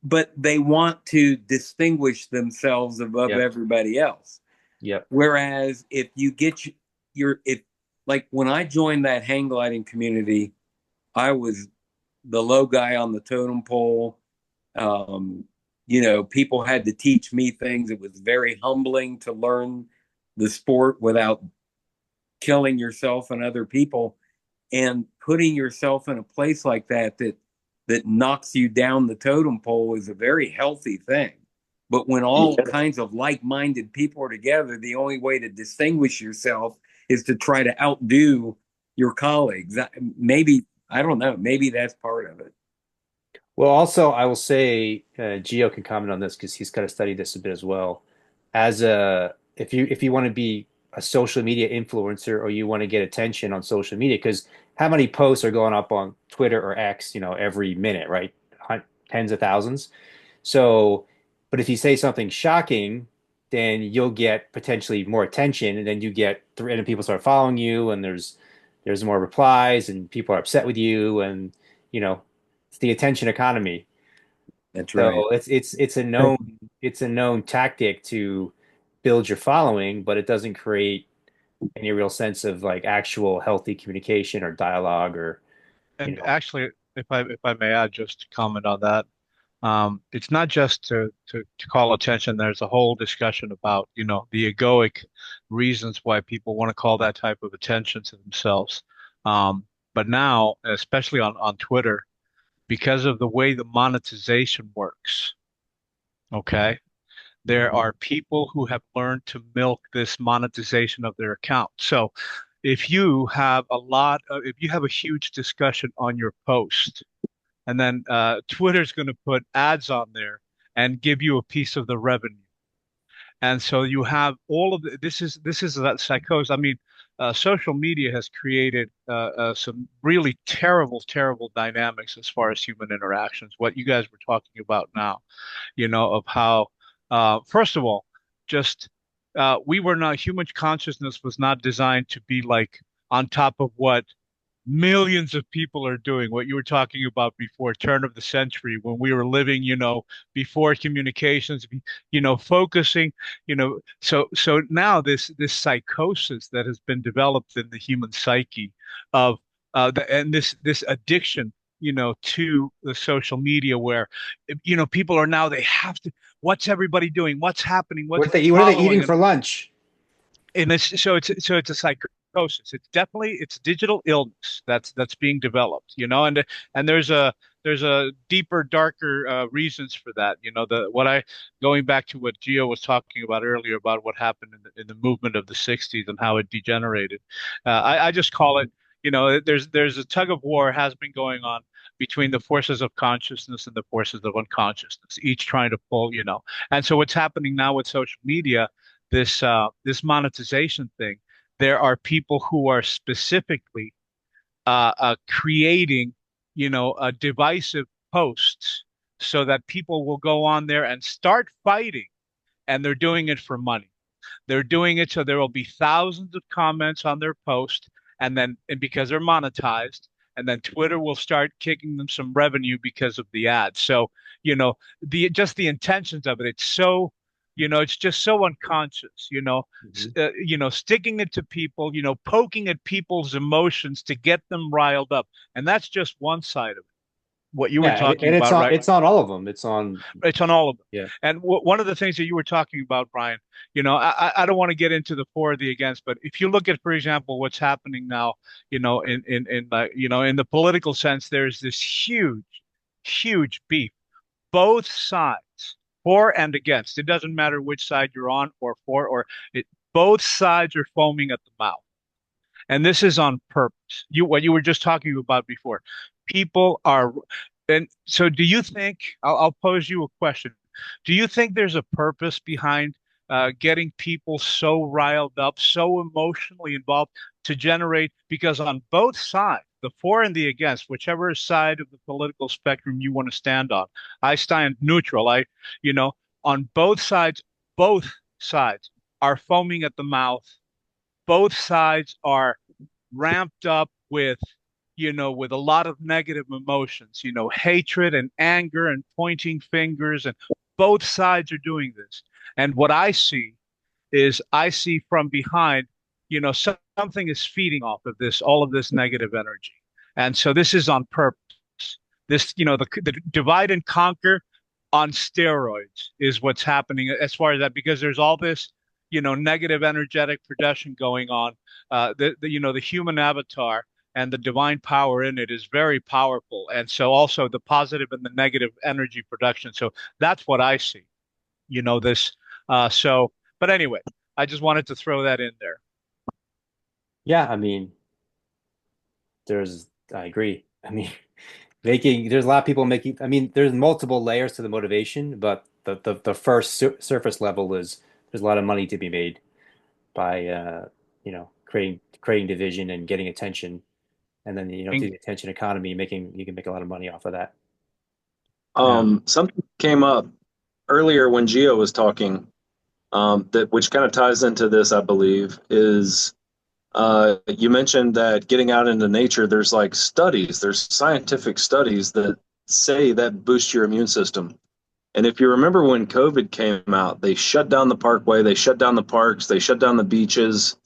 but they want to distinguish themselves above Yep. everybody else. Yep. Whereas if you get if like when I joined that hang gliding community, I was the low guy on the totem pole. People had to teach me things. It was very humbling to learn the sport without killing yourself and other people, and putting yourself in a place like that knocks you down the totem pole is a very healthy thing. But when all kinds of like-minded people are together, the only way to distinguish yourself is to try to outdo your colleagues. Maybe, I don't know, maybe that's part of it. Well, also, I will say, Gio can comment on this because he's kind of studied this a bit as well. If you want to be a social media influencer or you want to get attention on social media, because how many posts are going up on Twitter or X, every minute, right? Tens of thousands. So, but if you say something shocking, then you'll get potentially more attention, and then and people start following you, and there's more replies, and people are upset with you, and you know, it's the attention economy. That's right. So it's a known tactic to build your following, but it doesn't create any real sense of like actual healthy communication or dialogue or you And know. actually, if I may add just to comment on that, it's not just to call attention. There's a whole discussion about, the egoic reasons why people want to call that type of attention to themselves. But now, especially on Twitter, because of the way the monetization works, okay? There are people who have learned to milk this monetization of their account. So if you have a huge discussion on your post, and then Twitter's going to put ads on there and give you a piece of the revenue. And so you have all of this is that psychosis. I mean, social media has created some really terrible, terrible dynamics as far as human interactions. What you guys were talking about now, of how, first of all, just we were not human consciousness was not designed to be like on top of what millions of people are doing what you were talking about before turn of the century when we were living, before communications, focusing, so now this psychosis that has been developed in the human psyche of and this addiction, to the social media where, people are now they have to, what's everybody doing? What's happening? What's What are they eating following? for lunch? And it's a psychosis. It's digital illness that's being developed, and there's a deeper, darker reasons for that. The what I going back to what Gio was talking about earlier about what happened in the movement of the '60s and how it degenerated. I just call it, there's a tug of war has been going on between the forces of consciousness and the forces of unconsciousness, each trying to pull, and so what's happening now with social media, this monetization thing, there are people who are specifically creating, divisive posts so that people will go on there and start fighting, and they're doing it for money. They're doing it so there will be thousands of comments on their post, and because they're monetized, and then Twitter will start kicking them some revenue because of the ads. So, the intentions of it, it's just so unconscious, Mhm. sticking it to people, poking at people's emotions to get them riled up. And that's just one side of it. What you were Yeah, talking and about, right? it's on all of them. It's on. It's on all of them. Yeah. And one of the things that you were talking about, Brian, I don't want to get into the for or the against, but if you look at, for example, what's happening now, in the political sense, there's this huge, huge beef, both sides, for and against. It doesn't matter which side you're on or for, both sides are foaming at the mouth. And this is on purpose. What you were just talking about before. People are, and so do you think, I'll pose you a question. Do you think there's a purpose behind getting people so riled up, so emotionally involved to generate? Because on both sides, the for and the against, whichever side of the political spectrum you want to stand on, I stand neutral. You know, on both sides are foaming at the mouth. Both sides are ramped up with, with a lot of negative emotions, hatred and anger and pointing fingers, and both sides are doing this. And what I see from behind, something is feeding off of this, all of this negative energy. And so this is on purpose. This, the divide and conquer on steroids is what's happening as far as that, because there's all this, negative energetic production going on. The human avatar and the divine power in it is very powerful. And so also the positive and the negative energy production. So that's what I see, this. But anyway, I just wanted to throw that in there. Yeah, I mean, I agree. I mean, there's a lot of people making, I mean, there's multiple layers to the motivation, but the first surface level is there's a lot of money to be made by, creating division and getting attention. And then, through And, the attention economy, you can make a lot of money off of that. yeah. Something came up earlier when Gio was talking, that which kind of ties into this, I believe, is you mentioned that getting out into nature, there's like there's scientific studies that say that boosts your immune system. And if you remember when COVID came out, they shut down the parkway, they shut down the parks, they shut down the beaches.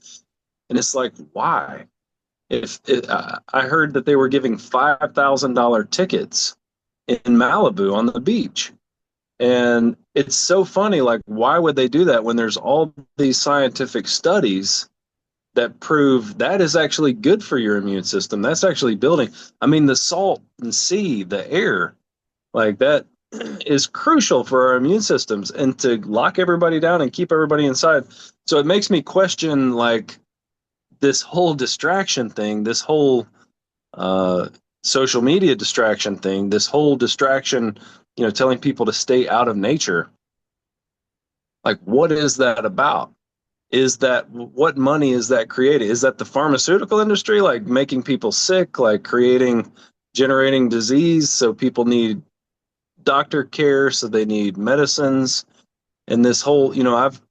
And it's like, why? If I heard that they were giving $5,000 tickets in Malibu on the beach. And it's so funny, like, why would they do that when there's all these scientific studies that prove that is actually good for your immune system? That's actually building. I mean, the salt and sea, the air, like that, is crucial for our immune systems and to lock everybody down and keep everybody inside. So it makes me question like this whole distraction thing, this whole uh, social media distraction thing, this whole distraction, telling people to stay out of nature. Like, what is that about? Is that what money is that creating? Is that the pharmaceutical industry, like making people sick, like generating disease? So people need doctor care, so they need medicines. And this whole,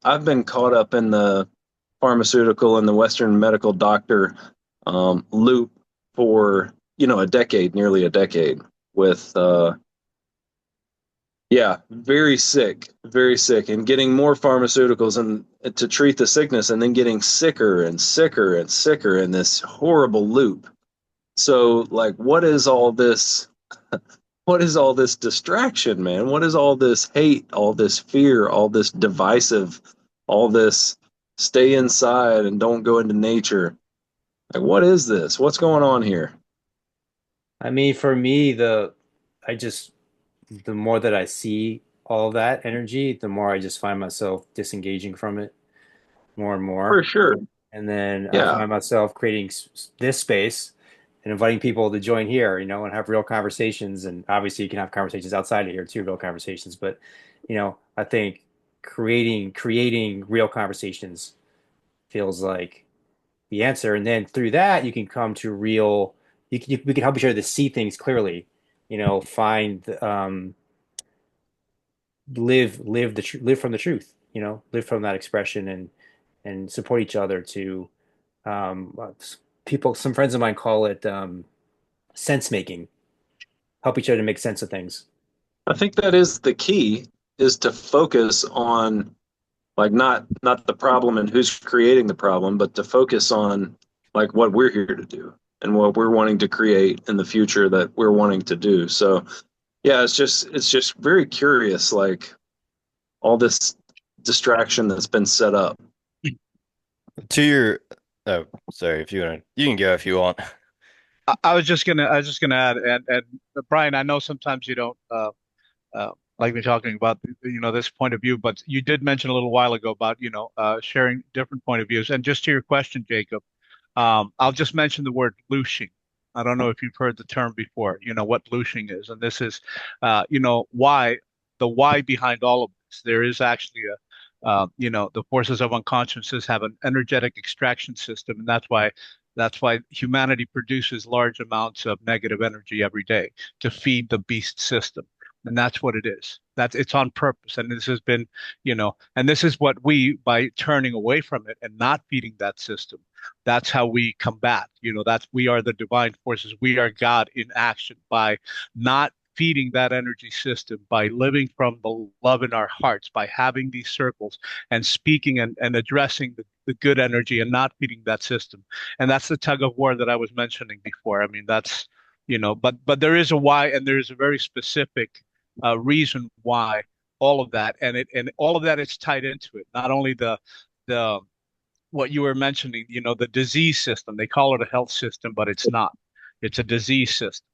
I've been caught up in the pharmaceutical and the Western medical doctor loop for a decade, nearly a decade, with yeah, very sick, and getting more pharmaceuticals and to treat the sickness, and then getting sicker and sicker and sicker in this horrible loop. So, like, what is all this? What is all this distraction, man? What is all this hate, all this fear, all this divisive, all this stay inside and don't go into nature? Like, what is this? What's going on here? I mean, for me, I just the more that I see all that energy, the more I just find myself disengaging from it more and For more. sure. And then I Yeah. find myself creating this space and inviting people to join here, and have real conversations. And obviously, you can have conversations outside of here too, real conversations. But, I think creating real conversations feels like the answer. And then through that, you can come to we can help each other to see things clearly, find, live from the truth, live from that expression and support each other to, um, some friends of mine call it, sense making, help each other to make sense of things. I think that is the key, is to focus on, like, not the problem and who's creating the problem, but to focus on like what we're here to do and what we're wanting to create in the future that we're wanting to do. So yeah, it's just very curious, like all this distraction that's been set up. To your, oh, sorry, if you want, you can go if you want. I was just gonna add, and Brian, I know sometimes you don't like me talking about this point of view, but you did mention a little while ago about sharing different point of views. And just to your question, Jacob, I'll just mention the word looshing. I don't know if you've heard the term before. You know what looshing is, and this is why the why behind all of this. There is actually the forces of unconsciousness have an energetic extraction system, and that's why humanity produces large amounts of negative energy every day to feed the beast system. And that's what it is. It's on purpose. And this has been, and this is what we, by turning away from it and not feeding that system, that's how we combat. We are the divine forces. We are God in action by not feeding that energy system, by living from the love in our hearts, by having these circles and speaking and addressing the good energy and not feeding that system. And that's the tug of war that I was mentioning before. I mean, but there is a why, and there is a very specific reason why all of that, and all of that is tied into it. Not only the what you were mentioning, the disease system. They call it a health system, but it's not. It's a disease system,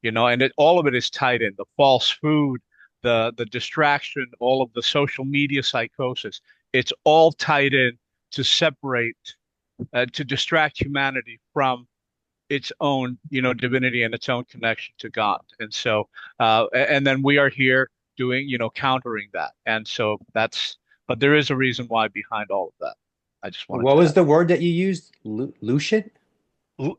and all of it is tied in. The false food, the distraction, all of the social media psychosis. It's all tied in to separate, to distract humanity from its own, divinity and its own connection to God. And so, and then we are here doing, countering that. And so but there is a reason why behind all of that. I just wanted What to was add the word that you used? Lucian? Loosh,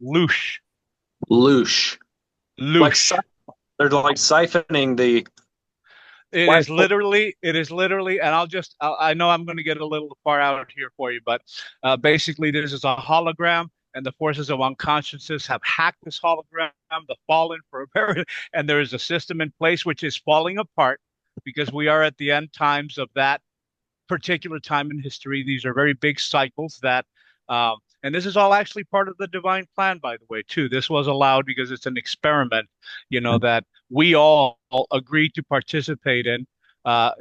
loosh, Loosh. Like loosh. they're like siphoning the life. It is literally, and I know I'm going to get a little far out here for you, but basically, this is a hologram, and the forces of unconsciousness have hacked this hologram, the fallen for a very, and there is a system in place which is falling apart because we are at the end times of that particular time in history. These are very big cycles and this is all actually part of the divine plan, by the way, too. This was allowed because it's an experiment, that we all agreed to participate in,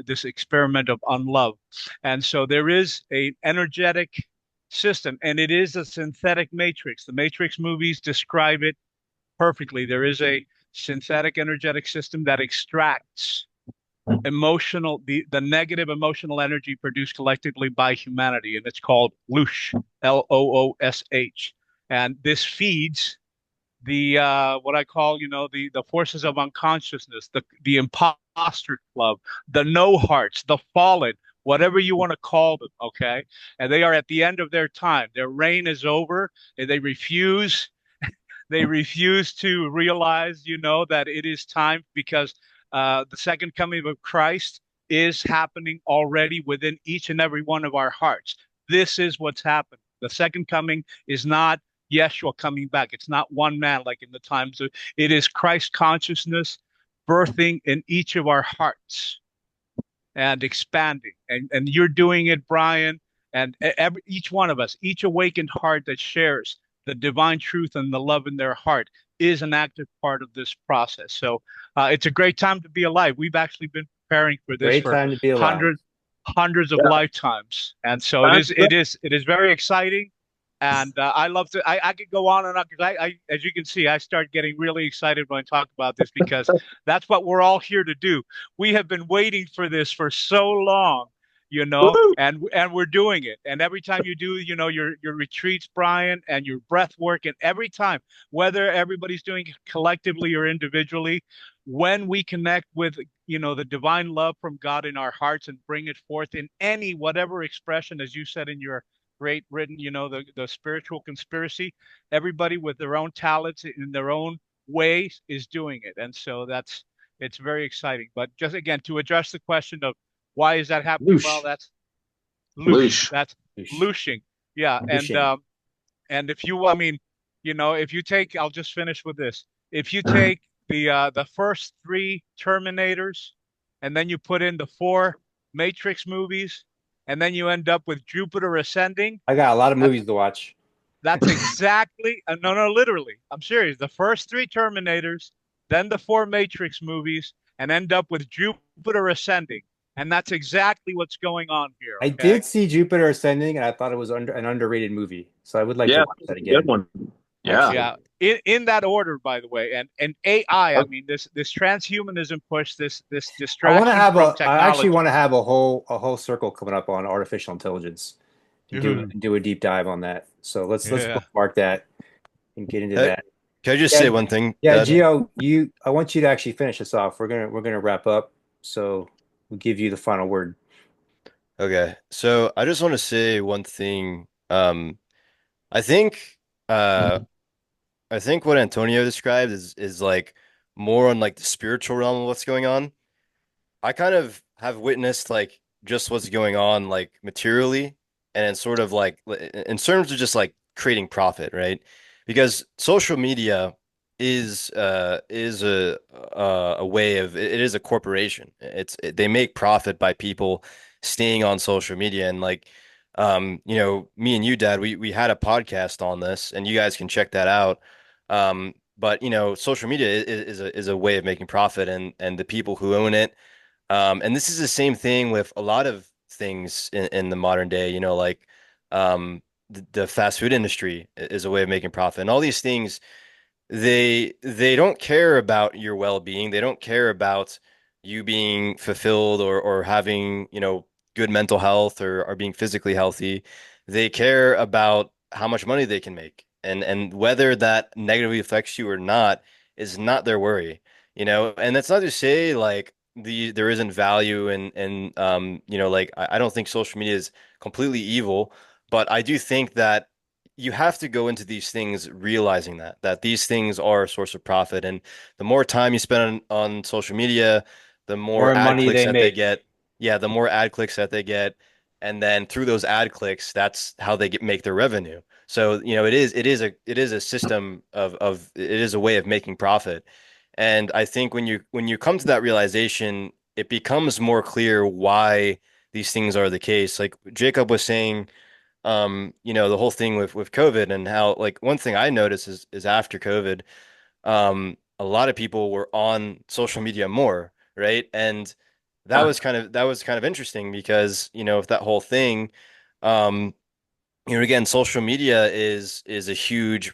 this experiment of unlove. And so there is an energetic system, and it is a synthetic matrix. The Matrix movies describe it perfectly. There is a synthetic energetic system that extracts the negative emotional energy produced collectively by humanity, and it's called loosh, Loosh. And this feeds the what I call, the forces of unconsciousness, the imposter club, the no hearts, the fallen, whatever you want to call them, okay? And they are at the end of their time. Their reign is over, and they refuse to realize, that it is time, because the second coming of Christ is happening already within each and every one of our hearts. This is what's happening. The second coming is not Yeshua coming back. It's not one man like in the times of, it is Christ consciousness birthing in each of our hearts and expanding. And you're doing it, Brian, and each one of us, each awakened heart that shares the divine truth and the love in their heart is an active part of this process. So it's a great time to be alive. We've actually been preparing for this Great for time to be alive. hundreds of Yeah. lifetimes, and so it That's is it is very exciting. And I love to. I could go on and on because as you can see, I start getting really excited when I talk about this because that's what we're all here to do. We have been waiting for this for so long, Woo! and we're doing it. And every time you do, your retreats, Brian, and your breath work, and every time, whether everybody's doing it collectively or individually, when we connect with the divine love from God in our hearts and bring it forth in any whatever expression, as you said in your great written, the spiritual conspiracy, everybody with their own talents in their own ways is doing it. And so it's very exciting. But just again, to address the question of why is that happening? Well, Loosh. that's loosh. Loosh. That's Loosh. looshing. Yeah. Looshing. And if you, I mean, if you take, I'll just finish with this. If you take the first three Terminators, and then you put in the four Matrix movies, and then you end up with Jupiter Ascending. I got a lot of That movies to watch. that's exactly no, literally. I'm serious. The first three Terminators, then the four Matrix movies, and end up with Jupiter Ascending. And that's exactly what's going on here. I Okay. did see Jupiter Ascending, and I thought it was an underrated movie. So I would like to Yeah, watch that good again. one. Yeah. Actually, Yeah, in that order, by the way, and AI. I mean, this transhumanism push, this I want to distraction have from I actually technology. want to have a whole circle coming up on artificial intelligence to Ooh, do a deep dive on that. So let's yeah. bookmark that and get into Hey, that. can I just Yeah, say one thing, yeah, Dad? Gio, I want you to actually finish us off. We're gonna wrap up, so we'll give you the final word. Okay, so I just want to say one thing. I think uh I think what Antonio described is like more on like the spiritual realm of what's going on. I kind of have witnessed like just what's going on like materially and in sort of like in terms of just like creating profit, right? Because social media is a way of it is a corporation. They make profit by people staying on social media and like me and you, Dad, we had a podcast on this and you guys can check that out. But social media is a way of making profit and the people who own it and this is the same thing with a lot of things in the modern day, like the fast food industry is a way of making profit. And all these things, they don't care about your well-being. They don't care about you being fulfilled or having, good mental health or being physically healthy. They care about how much money they can make. And whether that negatively affects you or not is not their worry. And that's not to say like there isn't value and like I don't think social media is completely evil, but I do think that you have to go into these things realizing that these things are a source of profit. And the more time you spend on social media, the more More ad money clicks they that they make. get. Yeah, the more ad clicks that they get. And then through those ad clicks, that's how they make their revenue. So, it is a system of it is a way of making profit. And I think when you come to that realization, it becomes more clear why these things are the case. Like Jacob was saying, the whole thing with COVID and how like one thing I noticed is after COVID, a lot of people were on social media more, right? And that was kind of interesting because, with that whole thing, um, again, social media is a huge,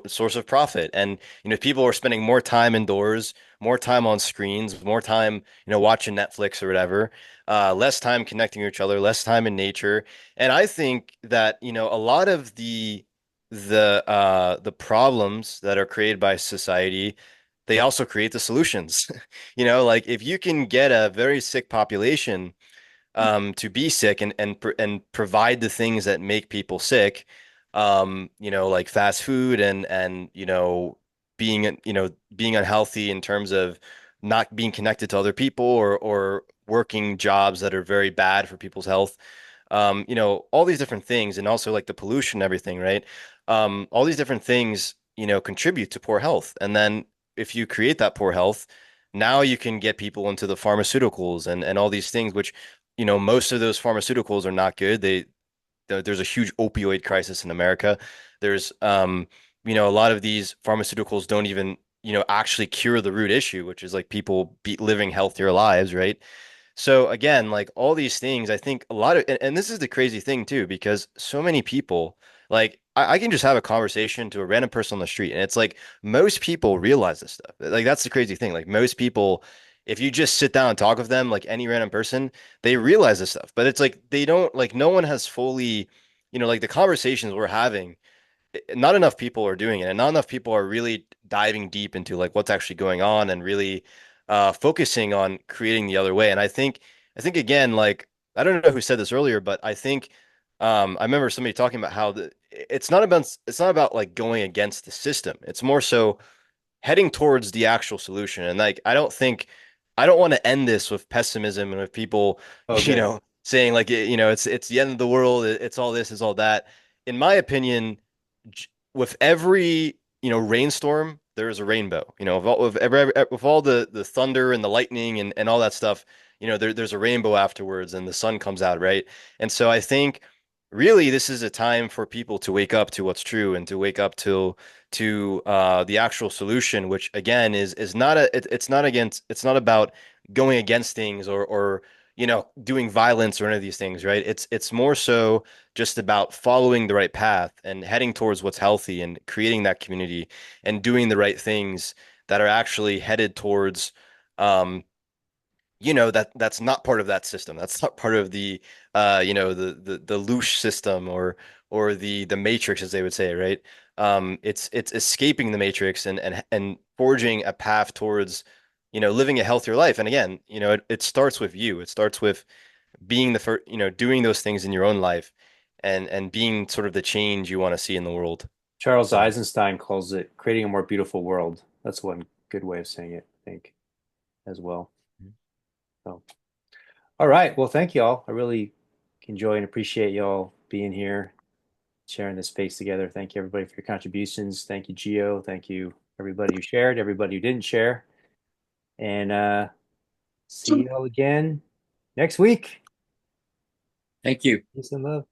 source of profit. And, if people are spending more time indoors, more time on screens, more time, watching Netflix or whatever, less time connecting with each other, less time in nature. And I think that, a lot of the problems that are created by society, they also create the solutions. Like if you can get a very sick population to be sick and provide the things that make people sick, like fast food and being unhealthy in terms of not being connected to other people or working jobs that are very bad for people's health. All these different things, and also like the pollution and everything, right? All these different things, contribute to poor health. And then if you create that poor health, now you can get people into the pharmaceuticals and all these things, which, most of those pharmaceuticals are not good. There's a huge opioid crisis in America. There's, a lot of these pharmaceuticals don't even, actually cure the root issue, which is like people be living healthier lives, right? So again, like all these things, I think a lot of, and this is the crazy thing too, because so many people, like I can just have a conversation to a random person on the street, and it's like most people realize this stuff. Like that's the crazy thing. Like most people, if you just sit down and talk with them, like any random person, they realize this stuff. But it's like they don't, like no one has fully, like the conversations we're having, not enough people are doing it, and not enough people are really diving deep into like what's actually going on and really focusing on creating the other way. And I think again, like I don't know who said this earlier, but I think I remember somebody talking about how it's not about like going against the system. It's more so heading towards the actual solution. And like, I don't want to end this with pessimism and with people, Okay. saying like, it's the end of the world. It's all this, it's all that. In my opinion, with every, rainstorm, there is a rainbow, with all the thunder and the lightning and all that stuff, there's a rainbow afterwards and the sun comes out, right? And so I think really this is a time for people to wake up to what's true and to wake up to the actual solution, which again is not it's not about going against things or doing violence or any of these things, right? It's more so just about following the right path and heading towards what's healthy and creating that community and doing the right things that are actually headed towards that's not part of that system. That's not part of the loosh system or the matrix, as they would say, right? It's escaping the matrix and forging a path towards, living a healthier life. And again, it starts with you. It starts with being the first, doing those things in your own life and being sort of the change you want to see in the world. Charles So Eisenstein calls it creating a more beautiful world. That's one good way of saying it, I think, as well. So, all right. Well, thank you all. I really enjoy and appreciate y'all being here, sharing this space together. Thank you, everybody, for your contributions. Thank you, Gio. Thank you, everybody who shared, everybody who didn't share. And see y'all again next week. Thank you. Peace and love.